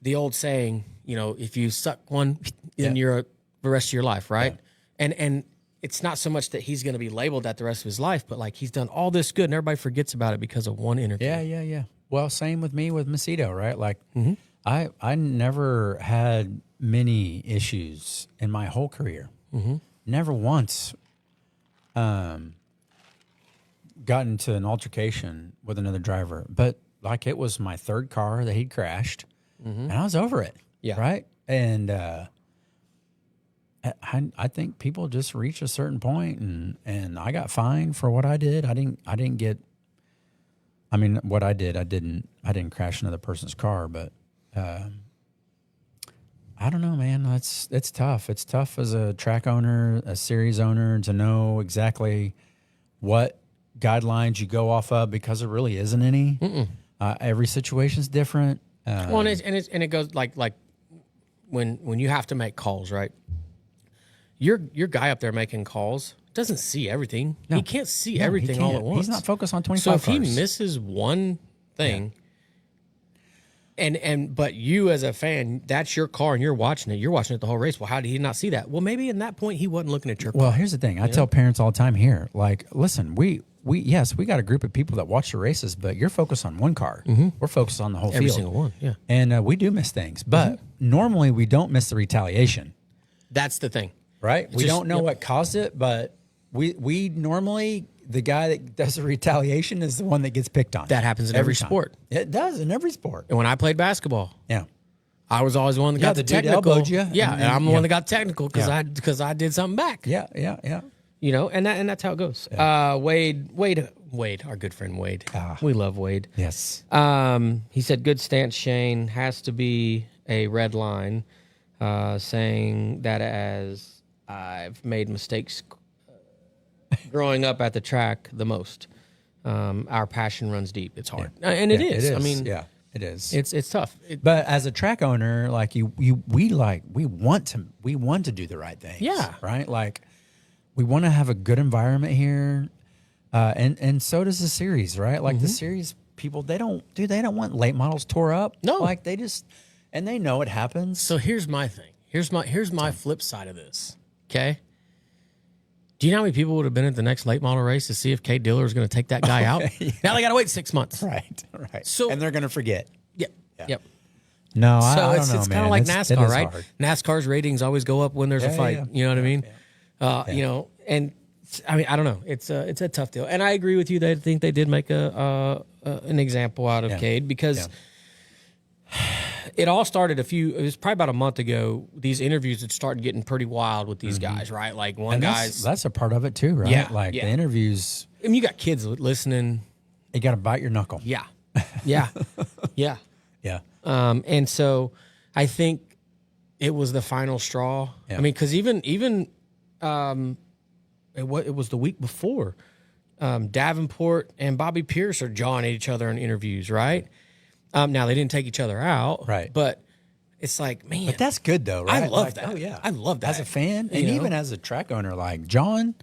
the old saying, if you suck one, then you're the rest of your life, right? And it's not so much that he's going to be labeled that the rest of his life, but like he's done all this good, and everybody forgets about it because of one interview. Yeah. Well, same with me with Macedo, right? Like, I never had many issues in my whole career. Never once got into an altercation with another driver. But, like, it was my third car that he'd crashed, and I was over it, right? And I think people just reach a certain point, and I got fined for what I did. I didn't get... I mean, what I did, I didn't crash another person's car, but I don't know, man. It's tough. It's tough as a track owner, a series owner, to know exactly what guidelines you go off of, because there really isn't any. Every situation's different. Well, and it goes like when you have to make calls, right? Your guy up there making calls doesn't see everything. No. He can't see everything all at once. He's not focused on 25 So if cars. he misses one thing, but you as a fan, that's your car and you're watching it the whole race. Well, how did he not see that? Well, maybe in that point he wasn't looking at your car. Well, here's the thing. I tell parents all the time here, like, listen, we got a group of people that watch the races, but you're focused on one car. We're focused on the whole Every field. single one, yeah. And we do miss things, but normally we don't miss the retaliation. That's the thing. Right? We don't know what caused it, but we normally, the guy that does the retaliation is the one that gets picked on. That happens in every sport. It does in every sport. And when I played basketball, I was always the one that got the dude technical. elbowed you, Yeah, and I'm the one that got technical because I did something back. Yeah. And that's how it goes. Wade, our good friend Wade. We love Wade. Yes. He said, good stance, Shane, has to be a red line, saying that as I've made mistakes growing up at the track the most. Our passion runs deep. It's hard. And it is. It is. I mean, It is. It's tough. But as a track owner, like we want to do the right things. Yeah. Right. Like we want to have a good environment here, and so does the series. Right. Like the series people, they don't want late models tore up. No. Like they know it happens. So here's my thing. Here's my flip side of this. Okay. Do you know how many people would have been at the next late model race to see if Cade Diller is going to take that guy out? Yeah. Now they got to wait 6 months. Right. So and they're going to forget. Yep. Yeah. Yep. No, So I don't it's know, kind man. of like It NASCAR, is right? hard. NASCAR's ratings always go up when there's a fight. yeah. You know what I mean? You know, and I mean, I don't know. It's a tough deal, and I agree with you. That I think they did make an example out of Cade because it all started it was probably about a month ago. These interviews had started getting pretty wild with these guys, right? Like And that's a part of it too, right? Yeah, Like yeah. the interviews, I mean, you got kids listening. you got to bite your knuckle. Yeah, yeah, yeah. Yeah. And so I think it was the final straw. Yeah. I mean, because even it was the week before. Davenport and Bobby Pierce are jawing at each other in interviews, right? Now they didn't take each other out, Right. But it's like, man, But that's good though, right? I love Like, that. Oh yeah, I love that as a fan, and you know? even as a track owner. Like John,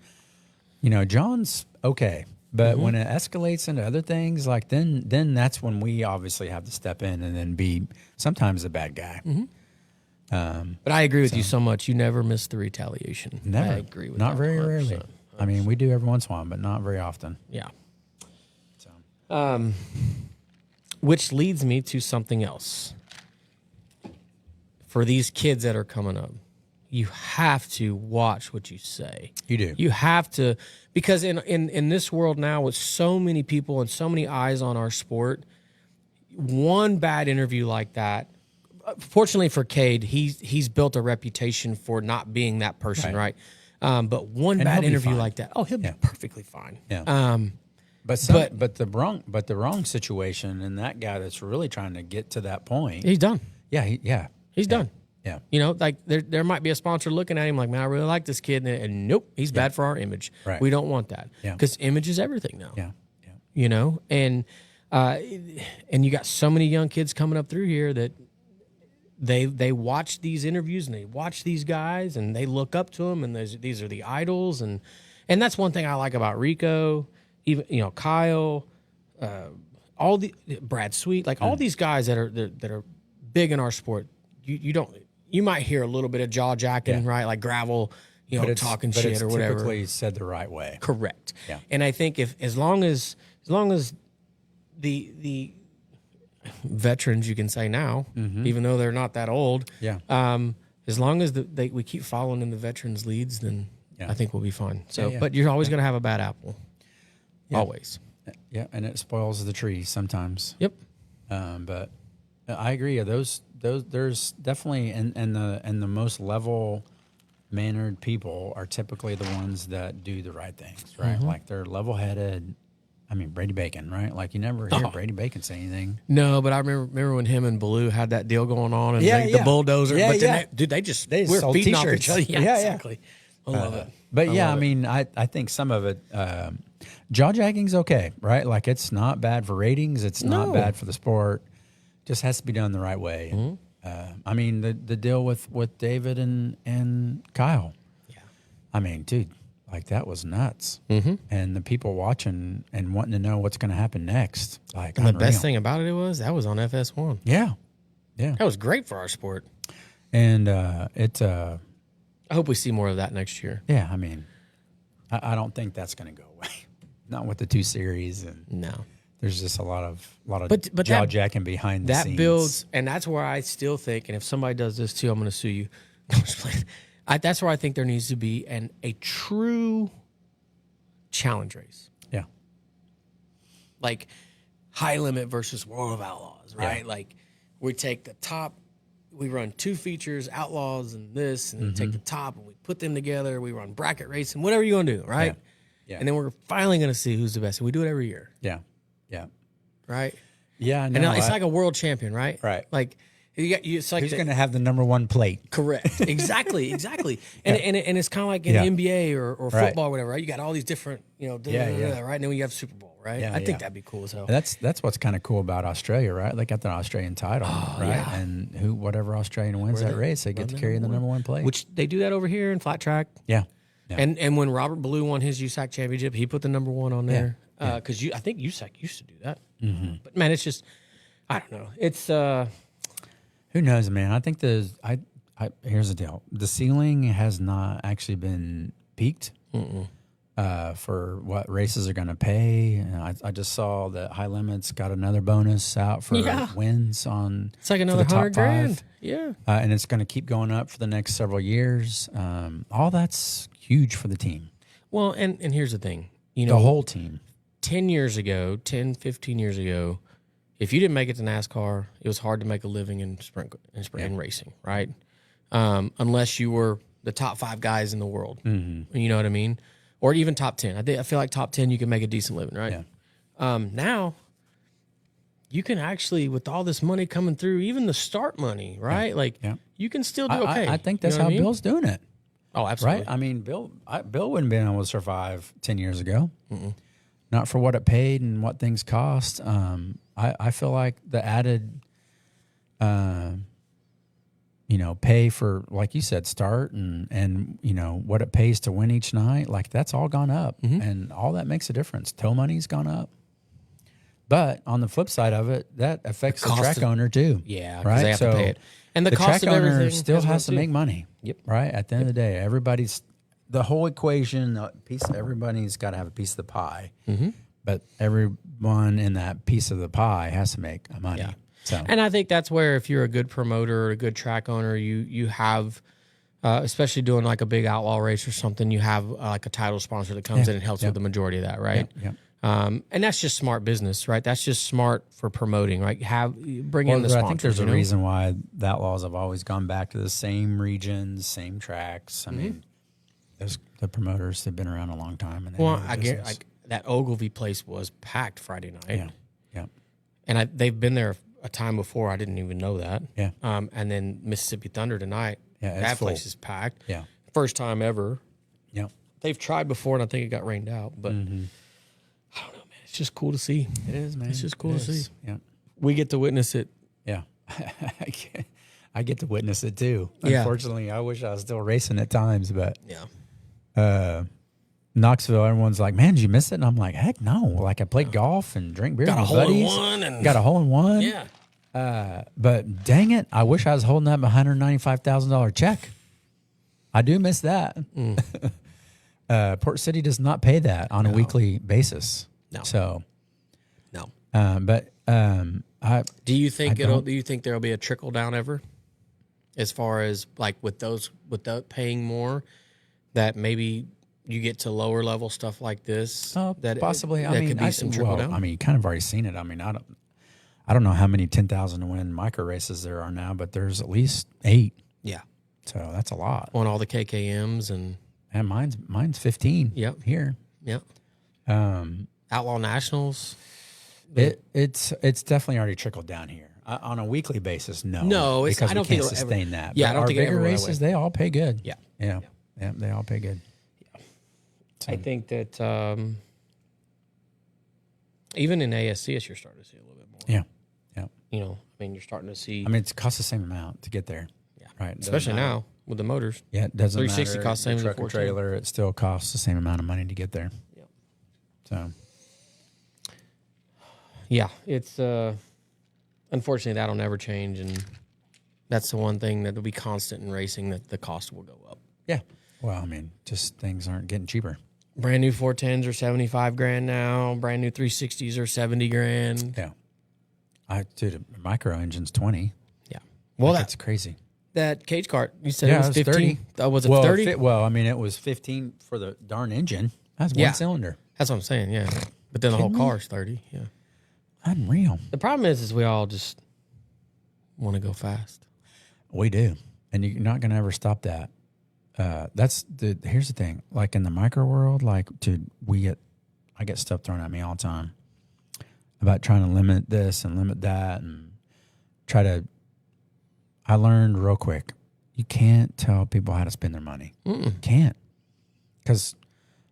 John's okay, but when it escalates into other things, like then that's when we obviously have to step in and then be sometimes the bad guy. But I agree with you so much. You never miss the retaliation. Never, I agree with not that very 100%. rarely. I mean, we do every once in a while, but not very often. Yeah. So Which leads me to something else. For these kids that are coming up, you have to watch what you say. you do. You have to, because in this world now with so many people and so many eyes on our sport, one bad interview like that, fortunately for Cade, he's built a reputation for not being that person, right? But one And bad he'll be interview fine. like that, he'll be perfectly fine. Yeah. But the wrong situation, and that guy that's really trying to get to that point. He's done. He's Done. Yeah. You know, like there might be a sponsor looking at him like, man, I really like this kid, and nope, he's bad for our image. Right. We don't want that Yeah. because image is everything now. Yeah. You know, and you got so many young kids coming up through here that they watch these interviews and they watch these guys and they look up to them, and these are the idols, and that's one thing I like about Rico, even Kyle, all the Brad Sweet, like all these guys that are big in our sport. You might hear a little bit of jaw jacking, right? Like Gravel, talking but shit it's or whatever. typically said the right way. Correct. Yeah. And I think as long as the veterans, you can say now, even though they're not that old, Yeah. as long as we keep following in the veterans' leads, then Yeah. I think we'll be fine. So, Yeah. but you're always going to have a bad apple. Always. Yeah, and it spoils the tree sometimes. Yep. But I agree. Those there's definitely and the most level mannered people are typically the ones that do the right things, right? Like they're level headed. I mean, Brady Bacon, right? Like you never hear Brady Bacon say anything. No, but I remember when him and Baloo had that deal going on, and Yeah, the yeah. bulldozer. Yeah, but then yeah. they just They we're sold feeding off t-shirts. each other. Yeah, Yeah, yeah. exactly. I love it. But yeah, love I mean, I think some of it, jaw jagging's okay, right? Like it's not bad for ratings. It's not No. bad for the sport. Just has to be done the right way. I mean, the deal with David and Kyle. Yeah. I mean, dude, like that was nuts. And the people watching and wanting to know what's going to happen next. Like And the best unreal. thing about it was that was on FS1. Yeah. Yeah. That was great for our sport. And I hope we see more of that next year. yeah, I mean, I don't think that's going to go away. Not with the 2 series, and No. there's just a lot of But jaw that- jacking behind the That scenes. builds, and that's where I still think, and if somebody does this too, I'm going to sue you. I'm just playing. That's where I think there needs to be a true challenge race, Yeah, like High Limit versus World of Outlaws, right? Yeah. Like we take the top, we run 2 features, Outlaws and this, and then take the top and we put them together. We run bracket racing, whatever you're going to do, right? Yeah. And then we're finally going to see who's the best. And we do it every year, yeah, yeah, right? yeah. And it's like a world champion, right? Right. Like It's like who's going to have the number one plate? correct. Exactly. And it's kind of like in NBA or football or whatever, right? You got all these different, right? And then when you have Super Bowl, right? I think that'd be cool as hell. That's what's kind of cool about Australia, right? They got the Australian title, right? Yeah. And whatever Australian wins that race, they get to carry the number one plate. Which they do that over here in flat track. Yeah. And when Robert Ballou won his USAC championship, he put the number one on there. Because I think USAC used to do that. Mm-hmm. But man, it's just, I don't know. It's who knows, man. I think here's the deal: the ceiling has not actually been peaked for what races are going to pay. And I just saw that High Limits got another bonus out for wins on. It's like another $100,000. Yeah, and it's going to keep going up for the next several years. All that's huge for the team. Well, and here's the thing, the whole team. 15 years ago, if you didn't make it to NASCAR, it was hard to make a living in sprint racing, right? Unless you were the top 5 guys in the world. Mm-hmm. You know what I mean? Or even top 10. I feel like top 10, you can make a decent living, right? Yeah. Now, you can actually, with all this money coming through, even the start money, right? You can still do okay. I think that's how Bill's doing it. Oh, absolutely. Right? I mean, Bill wouldn't have been able to survive 10 years ago. Mm-mm. Not for what it paid and what things cost. I feel like the added, pay for, like you said, start and what it pays to win each night, like that's all gone up. Mm-hmm. And all that makes a difference. Tow money's gone up. But on the flip side of it, that affects the track owner too. Yeah, right. They have to pay it. And the cost track of owner everything still has to make money. Yep. Right. At the end of the day, the whole equation, everybody's got to have a piece of the pie. Mm-hmm. But everyone in that piece of the pie has to make money. Yeah. So. And I think that's where, if you're a good promoter or a good track owner, you have, especially doing like a big outlaw race or something, you have like a title sponsor that comes in and helps with the majority of that, right? Yeah. And that's just smart business, right? That's just smart for promoting, right? Bring in the sponsors. I think there's a reason why the Outlaws have always gone back to the same regions, same tracks. I mean, the promoters have been around a long time. And I get that Ogilvy place was packed Friday night. Yeah. And they've been there a time before. I didn't even know that. Yeah. And then Mississippi Thunder tonight. Yeah, that place is packed. Yeah. First time ever. Yeah. They've tried before, and I think it got rained out. But I don't know, man. It's just cool to see. It is, man. It's just cool to see. Yeah. We get to witness it. Yeah. I get to witness it too. Yeah. Unfortunately, I wish I was still racing at times, but Knoxville, everyone's like, "Man, did you miss it?" And I'm like, "Heck no!" Like I played golf and drank beer with my buddies. Got a hole in one. Yeah. But dang it, I wish I was holding that $195,000 check. I do miss that. Port City does not pay that on a weekly basis. No. So. No. Do you think there'll be a trickle down ever, as far as like without paying more, that maybe you get to lower level stuff like this? That possibly. Could be some trickle down. I mean, you kind of already seen it. I mean, I don't know how many 10,000 to win micro races there are now, but there's at least 8. Yeah. So that's a lot. On all the KKMs and mine's 15. Yep. Here. Yep. Outlaw Nationals. It's definitely already trickled down here on a weekly basis. No, because I don't think think it'll sustain that. Yeah, but I don't our think bigger races they all pay good. Yeah, they all pay good. Yeah. So. I think that even in ASCS you're starting to see a little bit more. Yeah. You're starting to see. I mean, it costs the same amount to get there. Yeah, right. Especially now with the motors. Yeah, it doesn't 360 matter. Costs the same as truck and trailer. It still costs the same amount of money to get there. Yeah. So. Yeah, it's unfortunately that'll never change, and that's the one thing that will be constant in racing, that the cost will go up. Yeah. Well, I mean, just things aren't getting cheaper. Brand new 410s are $75,000 now. Brand new 360s are $70,000. Yeah. Dude, micro engine's 20. Yeah. Well, that's crazy. That cage cart, you said it was 15. 30. Was it 30? Well, I mean, it was 15 for the darn engine. That's one cylinder. That's what I'm saying. Yeah. But then the whole car's 30. Yeah. Unreal. The problem is we all just want to go fast. We do. And you're not going to ever stop that. Here's the thing. Like in the micro world, I get stuff thrown at me all the time about trying to limit this and limit that and try to I learned real quick. You can't tell people how to spend their money. You can't. Because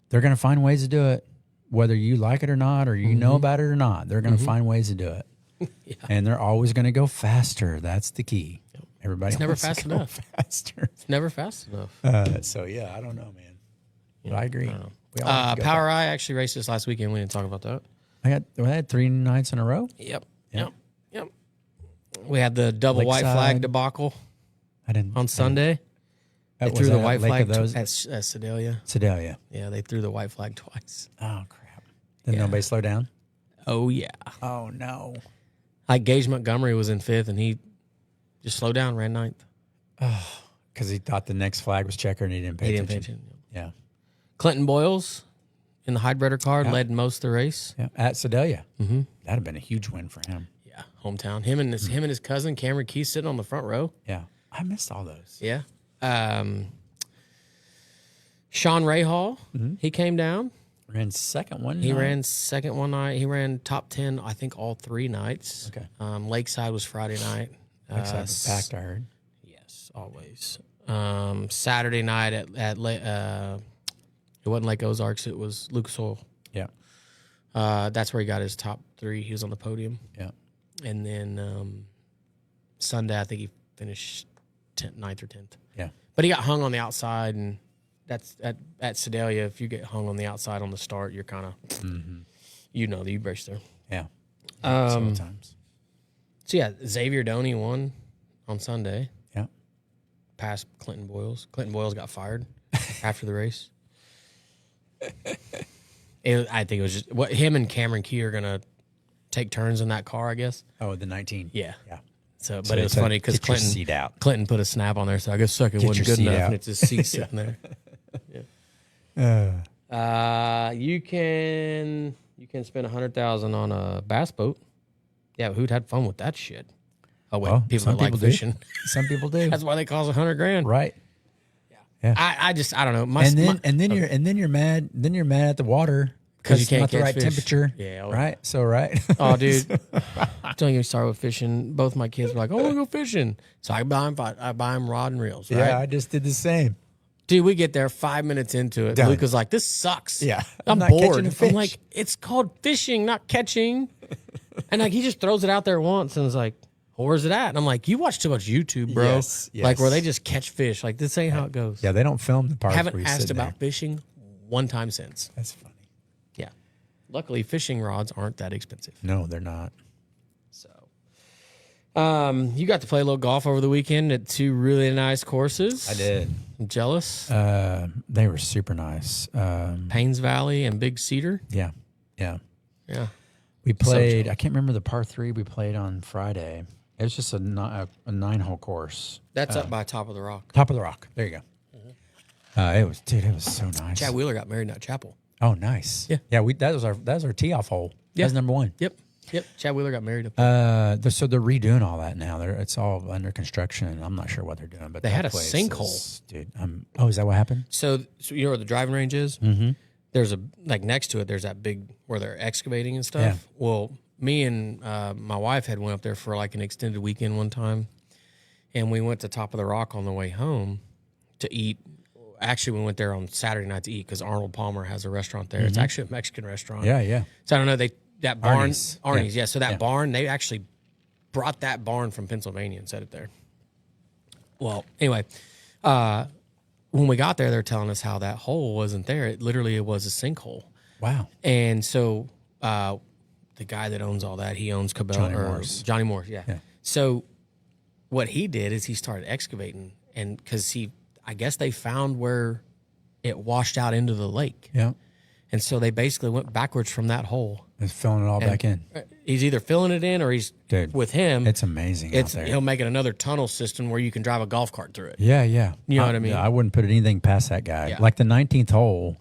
they're going to find ways to do it, whether you like it or not, or you know about it or not. They're going to find ways to do it. And they're always going to go faster. That's the key. Everybody It's never wants to fast go enough. faster. It's never fast enough. So, yeah, I don't know, man. But I agree. We all have to go Power fast. Eye actually raced this last weekend. We didn't talk about that. I had 3 nights in a row. Yep. We had the double white Lakeside. flag debacle I didn't. on Sunday. They Was threw the that white Lake flag of those? at Sedalia. Sedalia. Yeah, they threw the white flag twice. Oh, crap. Did nobody slow down? Oh, yeah. Oh, no. Like Gage Montgomery was in 5th, and he just slowed down, ran 9th. Because he thought the next flag was checker and he didn't pay He didn't pay attention. attention. Yeah. Clinton Boyles in the Highbredder car led most of the race. Yeah. At Sedalia. Mm-hmm. That'd have been a huge win for him. Yeah, hometown. Him and his cousin Cameron Key sitting on the front row. Yeah. I missed all those. Yeah. Sean Rahal, he came down. Ran second one. He night. ran second one night. He ran top 10, I think, all 3 nights. Okay. Lakeside was Friday night. Lakeside was packed, I heard. Yes, always. Saturday night it wasn't Lake Ozarks. It was Lucas Oil. Yeah. That's where he got his top 3. He was on the podium. Yeah. And then Sunday, I think he finished 9th or 10th. Yeah. But he got hung on the outside, and that's at Sedalia. If you get hung on the outside on the start, you're kind of, you know, that you brace there. Yeah. Um, Sometimes. So yeah, Xavier Doney won on Sunday, Yeah. past Clinton Boyles. Clinton Boyles got fired after the race. I think it was just what him and Cameron Key are gonna take turns in that car, I guess. Oh, the 19. Yeah. Yeah. So, but So it was it's funny because get your seat out. Clinton put a snap on there, so I guess second Get wasn't your good seat enough, out. and it's his seat sitting there. You can spend $100,000 on a bass boat. Yeah, but who'd had fun with that shit? Oh wait, Well, people some that like people do. fishing. Some people do. That's why they cost $100,000. Right. I don't know. And then you're mad. Then you're mad at the water because you it's can't not the catch right fish. temperature. Yeah. Right. So right. Oh, dude, don't even start with fishing. Both my kids were like, "Oh, I want to go fishing," so I buy them rod and reels. Right? Yeah, I just did the same. Dude, we get there 5 minutes into it. Done. Luke was like, "This sucks." Yeah. I'm I'm not catching bored. a fish. I'm like, "It's called fishing, not catching." And like he just throws it out there once and is like, well, "Where's it at?" And I'm like, "You watch too much YouTube, bro. Yes, Like where yes. they just catch fish. Like this ain't how it goes." Yeah, they don't film the parts where Haven't you asked sit about there. fishing one time since. That's funny. Yeah. Luckily, fishing rods aren't that expensive. No, they're not. So, you got to play a little golf over the weekend at 2 really nice courses. I did. I'm jealous. They were super nice. Paynes Valley and Big Cedar. Yeah. Yeah. Yeah. We played, I can't remember the par 3 we played on Friday. It was just a 9-hole course. That's up by Top of the Rock. Top of the Rock. There you go. It was so nice. Chad Wheeler got married in that chapel. Oh, nice. Yeah. Yeah. That was our tee off hole. Yeah. That's number 1. Yep. Chad Wheeler got married up there. So they're redoing all that now. It's all under construction, and I'm not sure what they're doing. But They that had a place sinkhole. is- dude. Oh, is that what happened? So you know where the driving range is? Mm-hmm. There's next to it, there's that big where they're excavating and stuff. Yeah. Well, me and my wife had went up there for like an extended weekend one time, and we went to Top of the Rock on the way home to eat. Actually, we went there on Saturday night to eat because Arnold Palmer has a restaurant there. It's actually a Mexican restaurant. Yeah, yeah. So I don't know, that barn, Arnie's. yeah. So that Yeah. barn, they actually brought that barn from Pennsylvania and set it there. Well, anyway, when we got there, they're telling us how that hole wasn't there. It was a sinkhole. Wow. And so the guy that owns all that, he owns Cabela Johnny Morse. Yeah. So what he did is he started excavating, and because I guess they found where it washed out into the lake. Yeah. And so they basically went backwards from that hole. It's filling it all back in. He's either filling it in or he's Dude, with him. It's amazing out there. He'll make it another tunnel system where you can drive a golf cart through it. Yeah, yeah. You know what I mean? I wouldn't put anything past that guy. Yeah. Like the 19th hole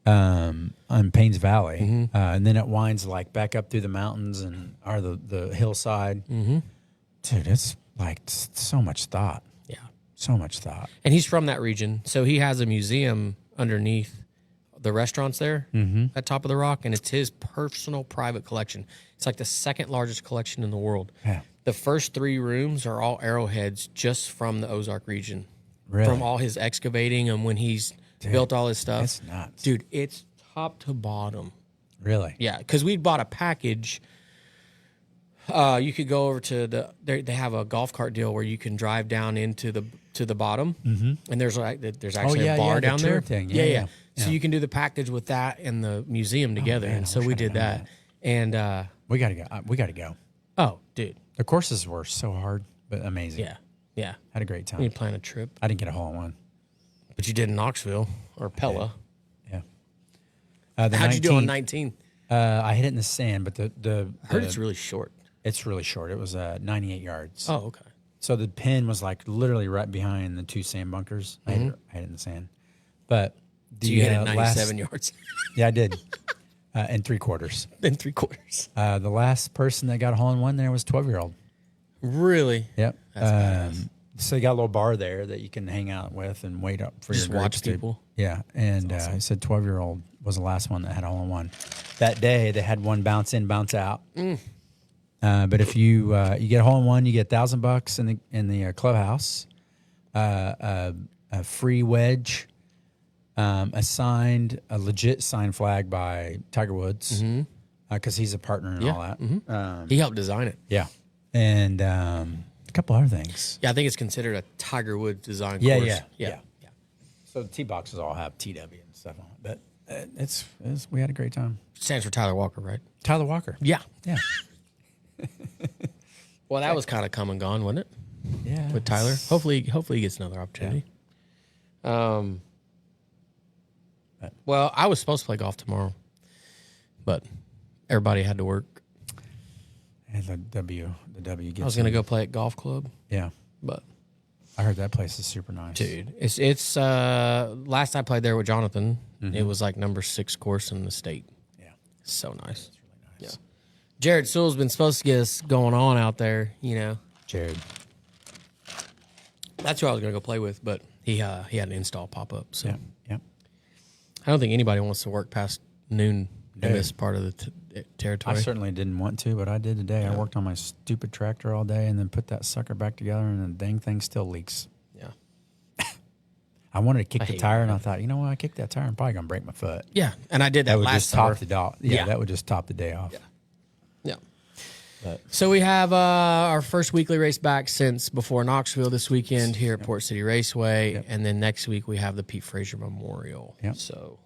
on Paynes Valley, Mm-hmm. and then it winds like back up through the mountains or the hillside. Mm-hmm. Dude, it's like so much thought. Yeah. So much thought. And he's from that region. So he has a museum underneath the restaurants there at Top of the Rock, and it's his personal private collection. It's like the second largest collection in the world. Yeah. The first 3 rooms are all arrowheads just from the Ozark region. Really? From all his excavating and when he's built all his stuff. That's nuts. Dude, it's top to bottom. Really? Yeah, because we bought a package. You could go over to they have a golf cart deal where you can drive down into the bottom, and there's actually a bar down the there. tour thing. Yeah. So you can do the package with that and the museum together, man, and I so wish we I'd did done that. And We gotta go. We gotta go. oh, dude, The courses were so hard, but amazing. yeah. Had a great You time. plan a trip, I didn't get a hole in one. but you did in Knoxville or Pella. Yeah. How'd you do on 19? I hit it in the sand, but the I heard it's really short. it's really short. It was 98 yards. Oh, okay. So the pin was like literally right behind the 2 sand bunkers. I hit it in the sand. But the So you hit it 97 yards Yeah, I did. And 3/4. in 3/4. The last person that got a hole in one there was 12-year-old. Really? Yep. That's badass. So you got a little bar there that you can hang out with and wait up for Just your watch groups to- people. Yeah, and he said 12-year-old was the last one that had a hole in one. That day they had one bounce in, bounce out. But if you you get a hole in one, you get $1,000 in the clubhouse, a free wedge, a legit signed flag by Tiger Woods because he's a partner and all that. He helped design it. Yeah, and a couple other things. Yeah, I think it's considered a Tiger Woods design Yeah, course. yeah. So the tee boxes all have TW and stuff on it, but it's we had a great time. Stands for Tyler Walker, right? Tyler Walker. Yeah. Yeah, Well, that was kind of come and gone, wasn't it? yeah. With Tyler. Hopefully he gets another opportunity. Well, I was supposed to play golf tomorrow, but everybody had to work. And the W gets. I was going to go play at golf club, Yeah, but I heard that place is super nice. dude, it's last I played there with Jonathan, it was like number 6 course in the state. Yeah, So nice. really nice. Yeah. Jared Sewell's been supposed to get us going on out there, you know. Jared. That's who I was going to go play with, but he had an install pop up. So Yeah, yeah. I don't think anybody wants to work past noon No. in this part of the territory. I certainly didn't want to, but I did today. I worked on my stupid tractor all day and then put that sucker back together, and the dang thing still leaks. Yeah. I wanted to kick I the hate tire, that. and I thought, you know what? I kicked that tire, I'm probably gonna break my foot. Yeah, and I did that That would last just summer. top the dog. Yeah, Yeah. that would just top the day off. Yeah. Yeah. But So we have our first weekly race back since before Knoxville this weekend here at Port City Raceway, and then next week we have the Pete Frazier Memorial. Yep. So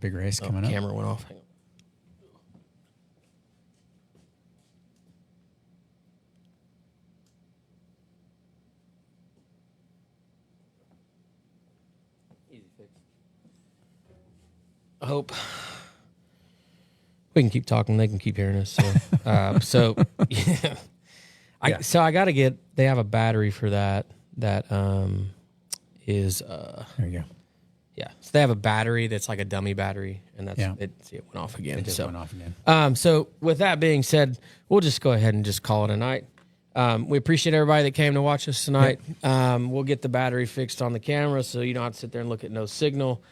big race coming up. camera went off. Hang on. Easy fix. I hope we can keep talking. They can keep hearing us. So, yeah. So I got to get. They have a battery for that. That is. There you go. Yeah. So they have a battery that's like a dummy battery, and that's Yeah. it. See, it went off again. It just so went off again. So with that being said, we'll just go ahead and just call it a night. We appreciate everybody that came to watch us tonight. We'll get the battery fixed on the camera so you don't have to sit there and look at no signal.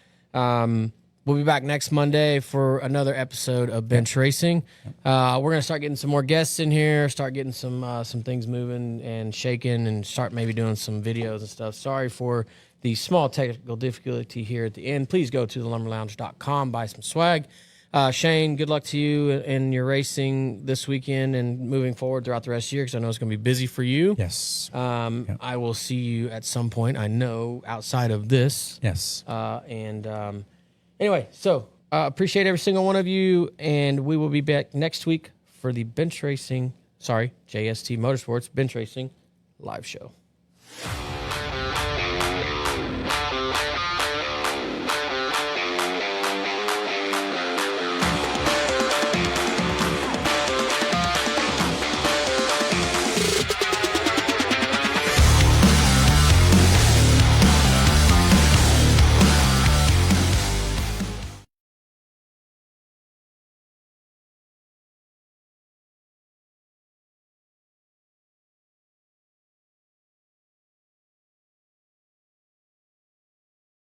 We'll be back next Monday for another episode of Bench Racing. We're going to start getting some more guests in here, start getting some things moving and shaking, and start maybe doing some videos and stuff. Sorry for the small technical difficulty here at the end. Please go to thelumberlounge.com, buy some swag. Shane, good luck to you in your racing this weekend and moving forward throughout the rest of the year, because I know it's going to be busy for you. Yes. I will see you at some point, I know, outside of this. Yes. Anyway, so appreciate every single one of you, and we will be back next week for the JST Motorsports Bench Racing live show.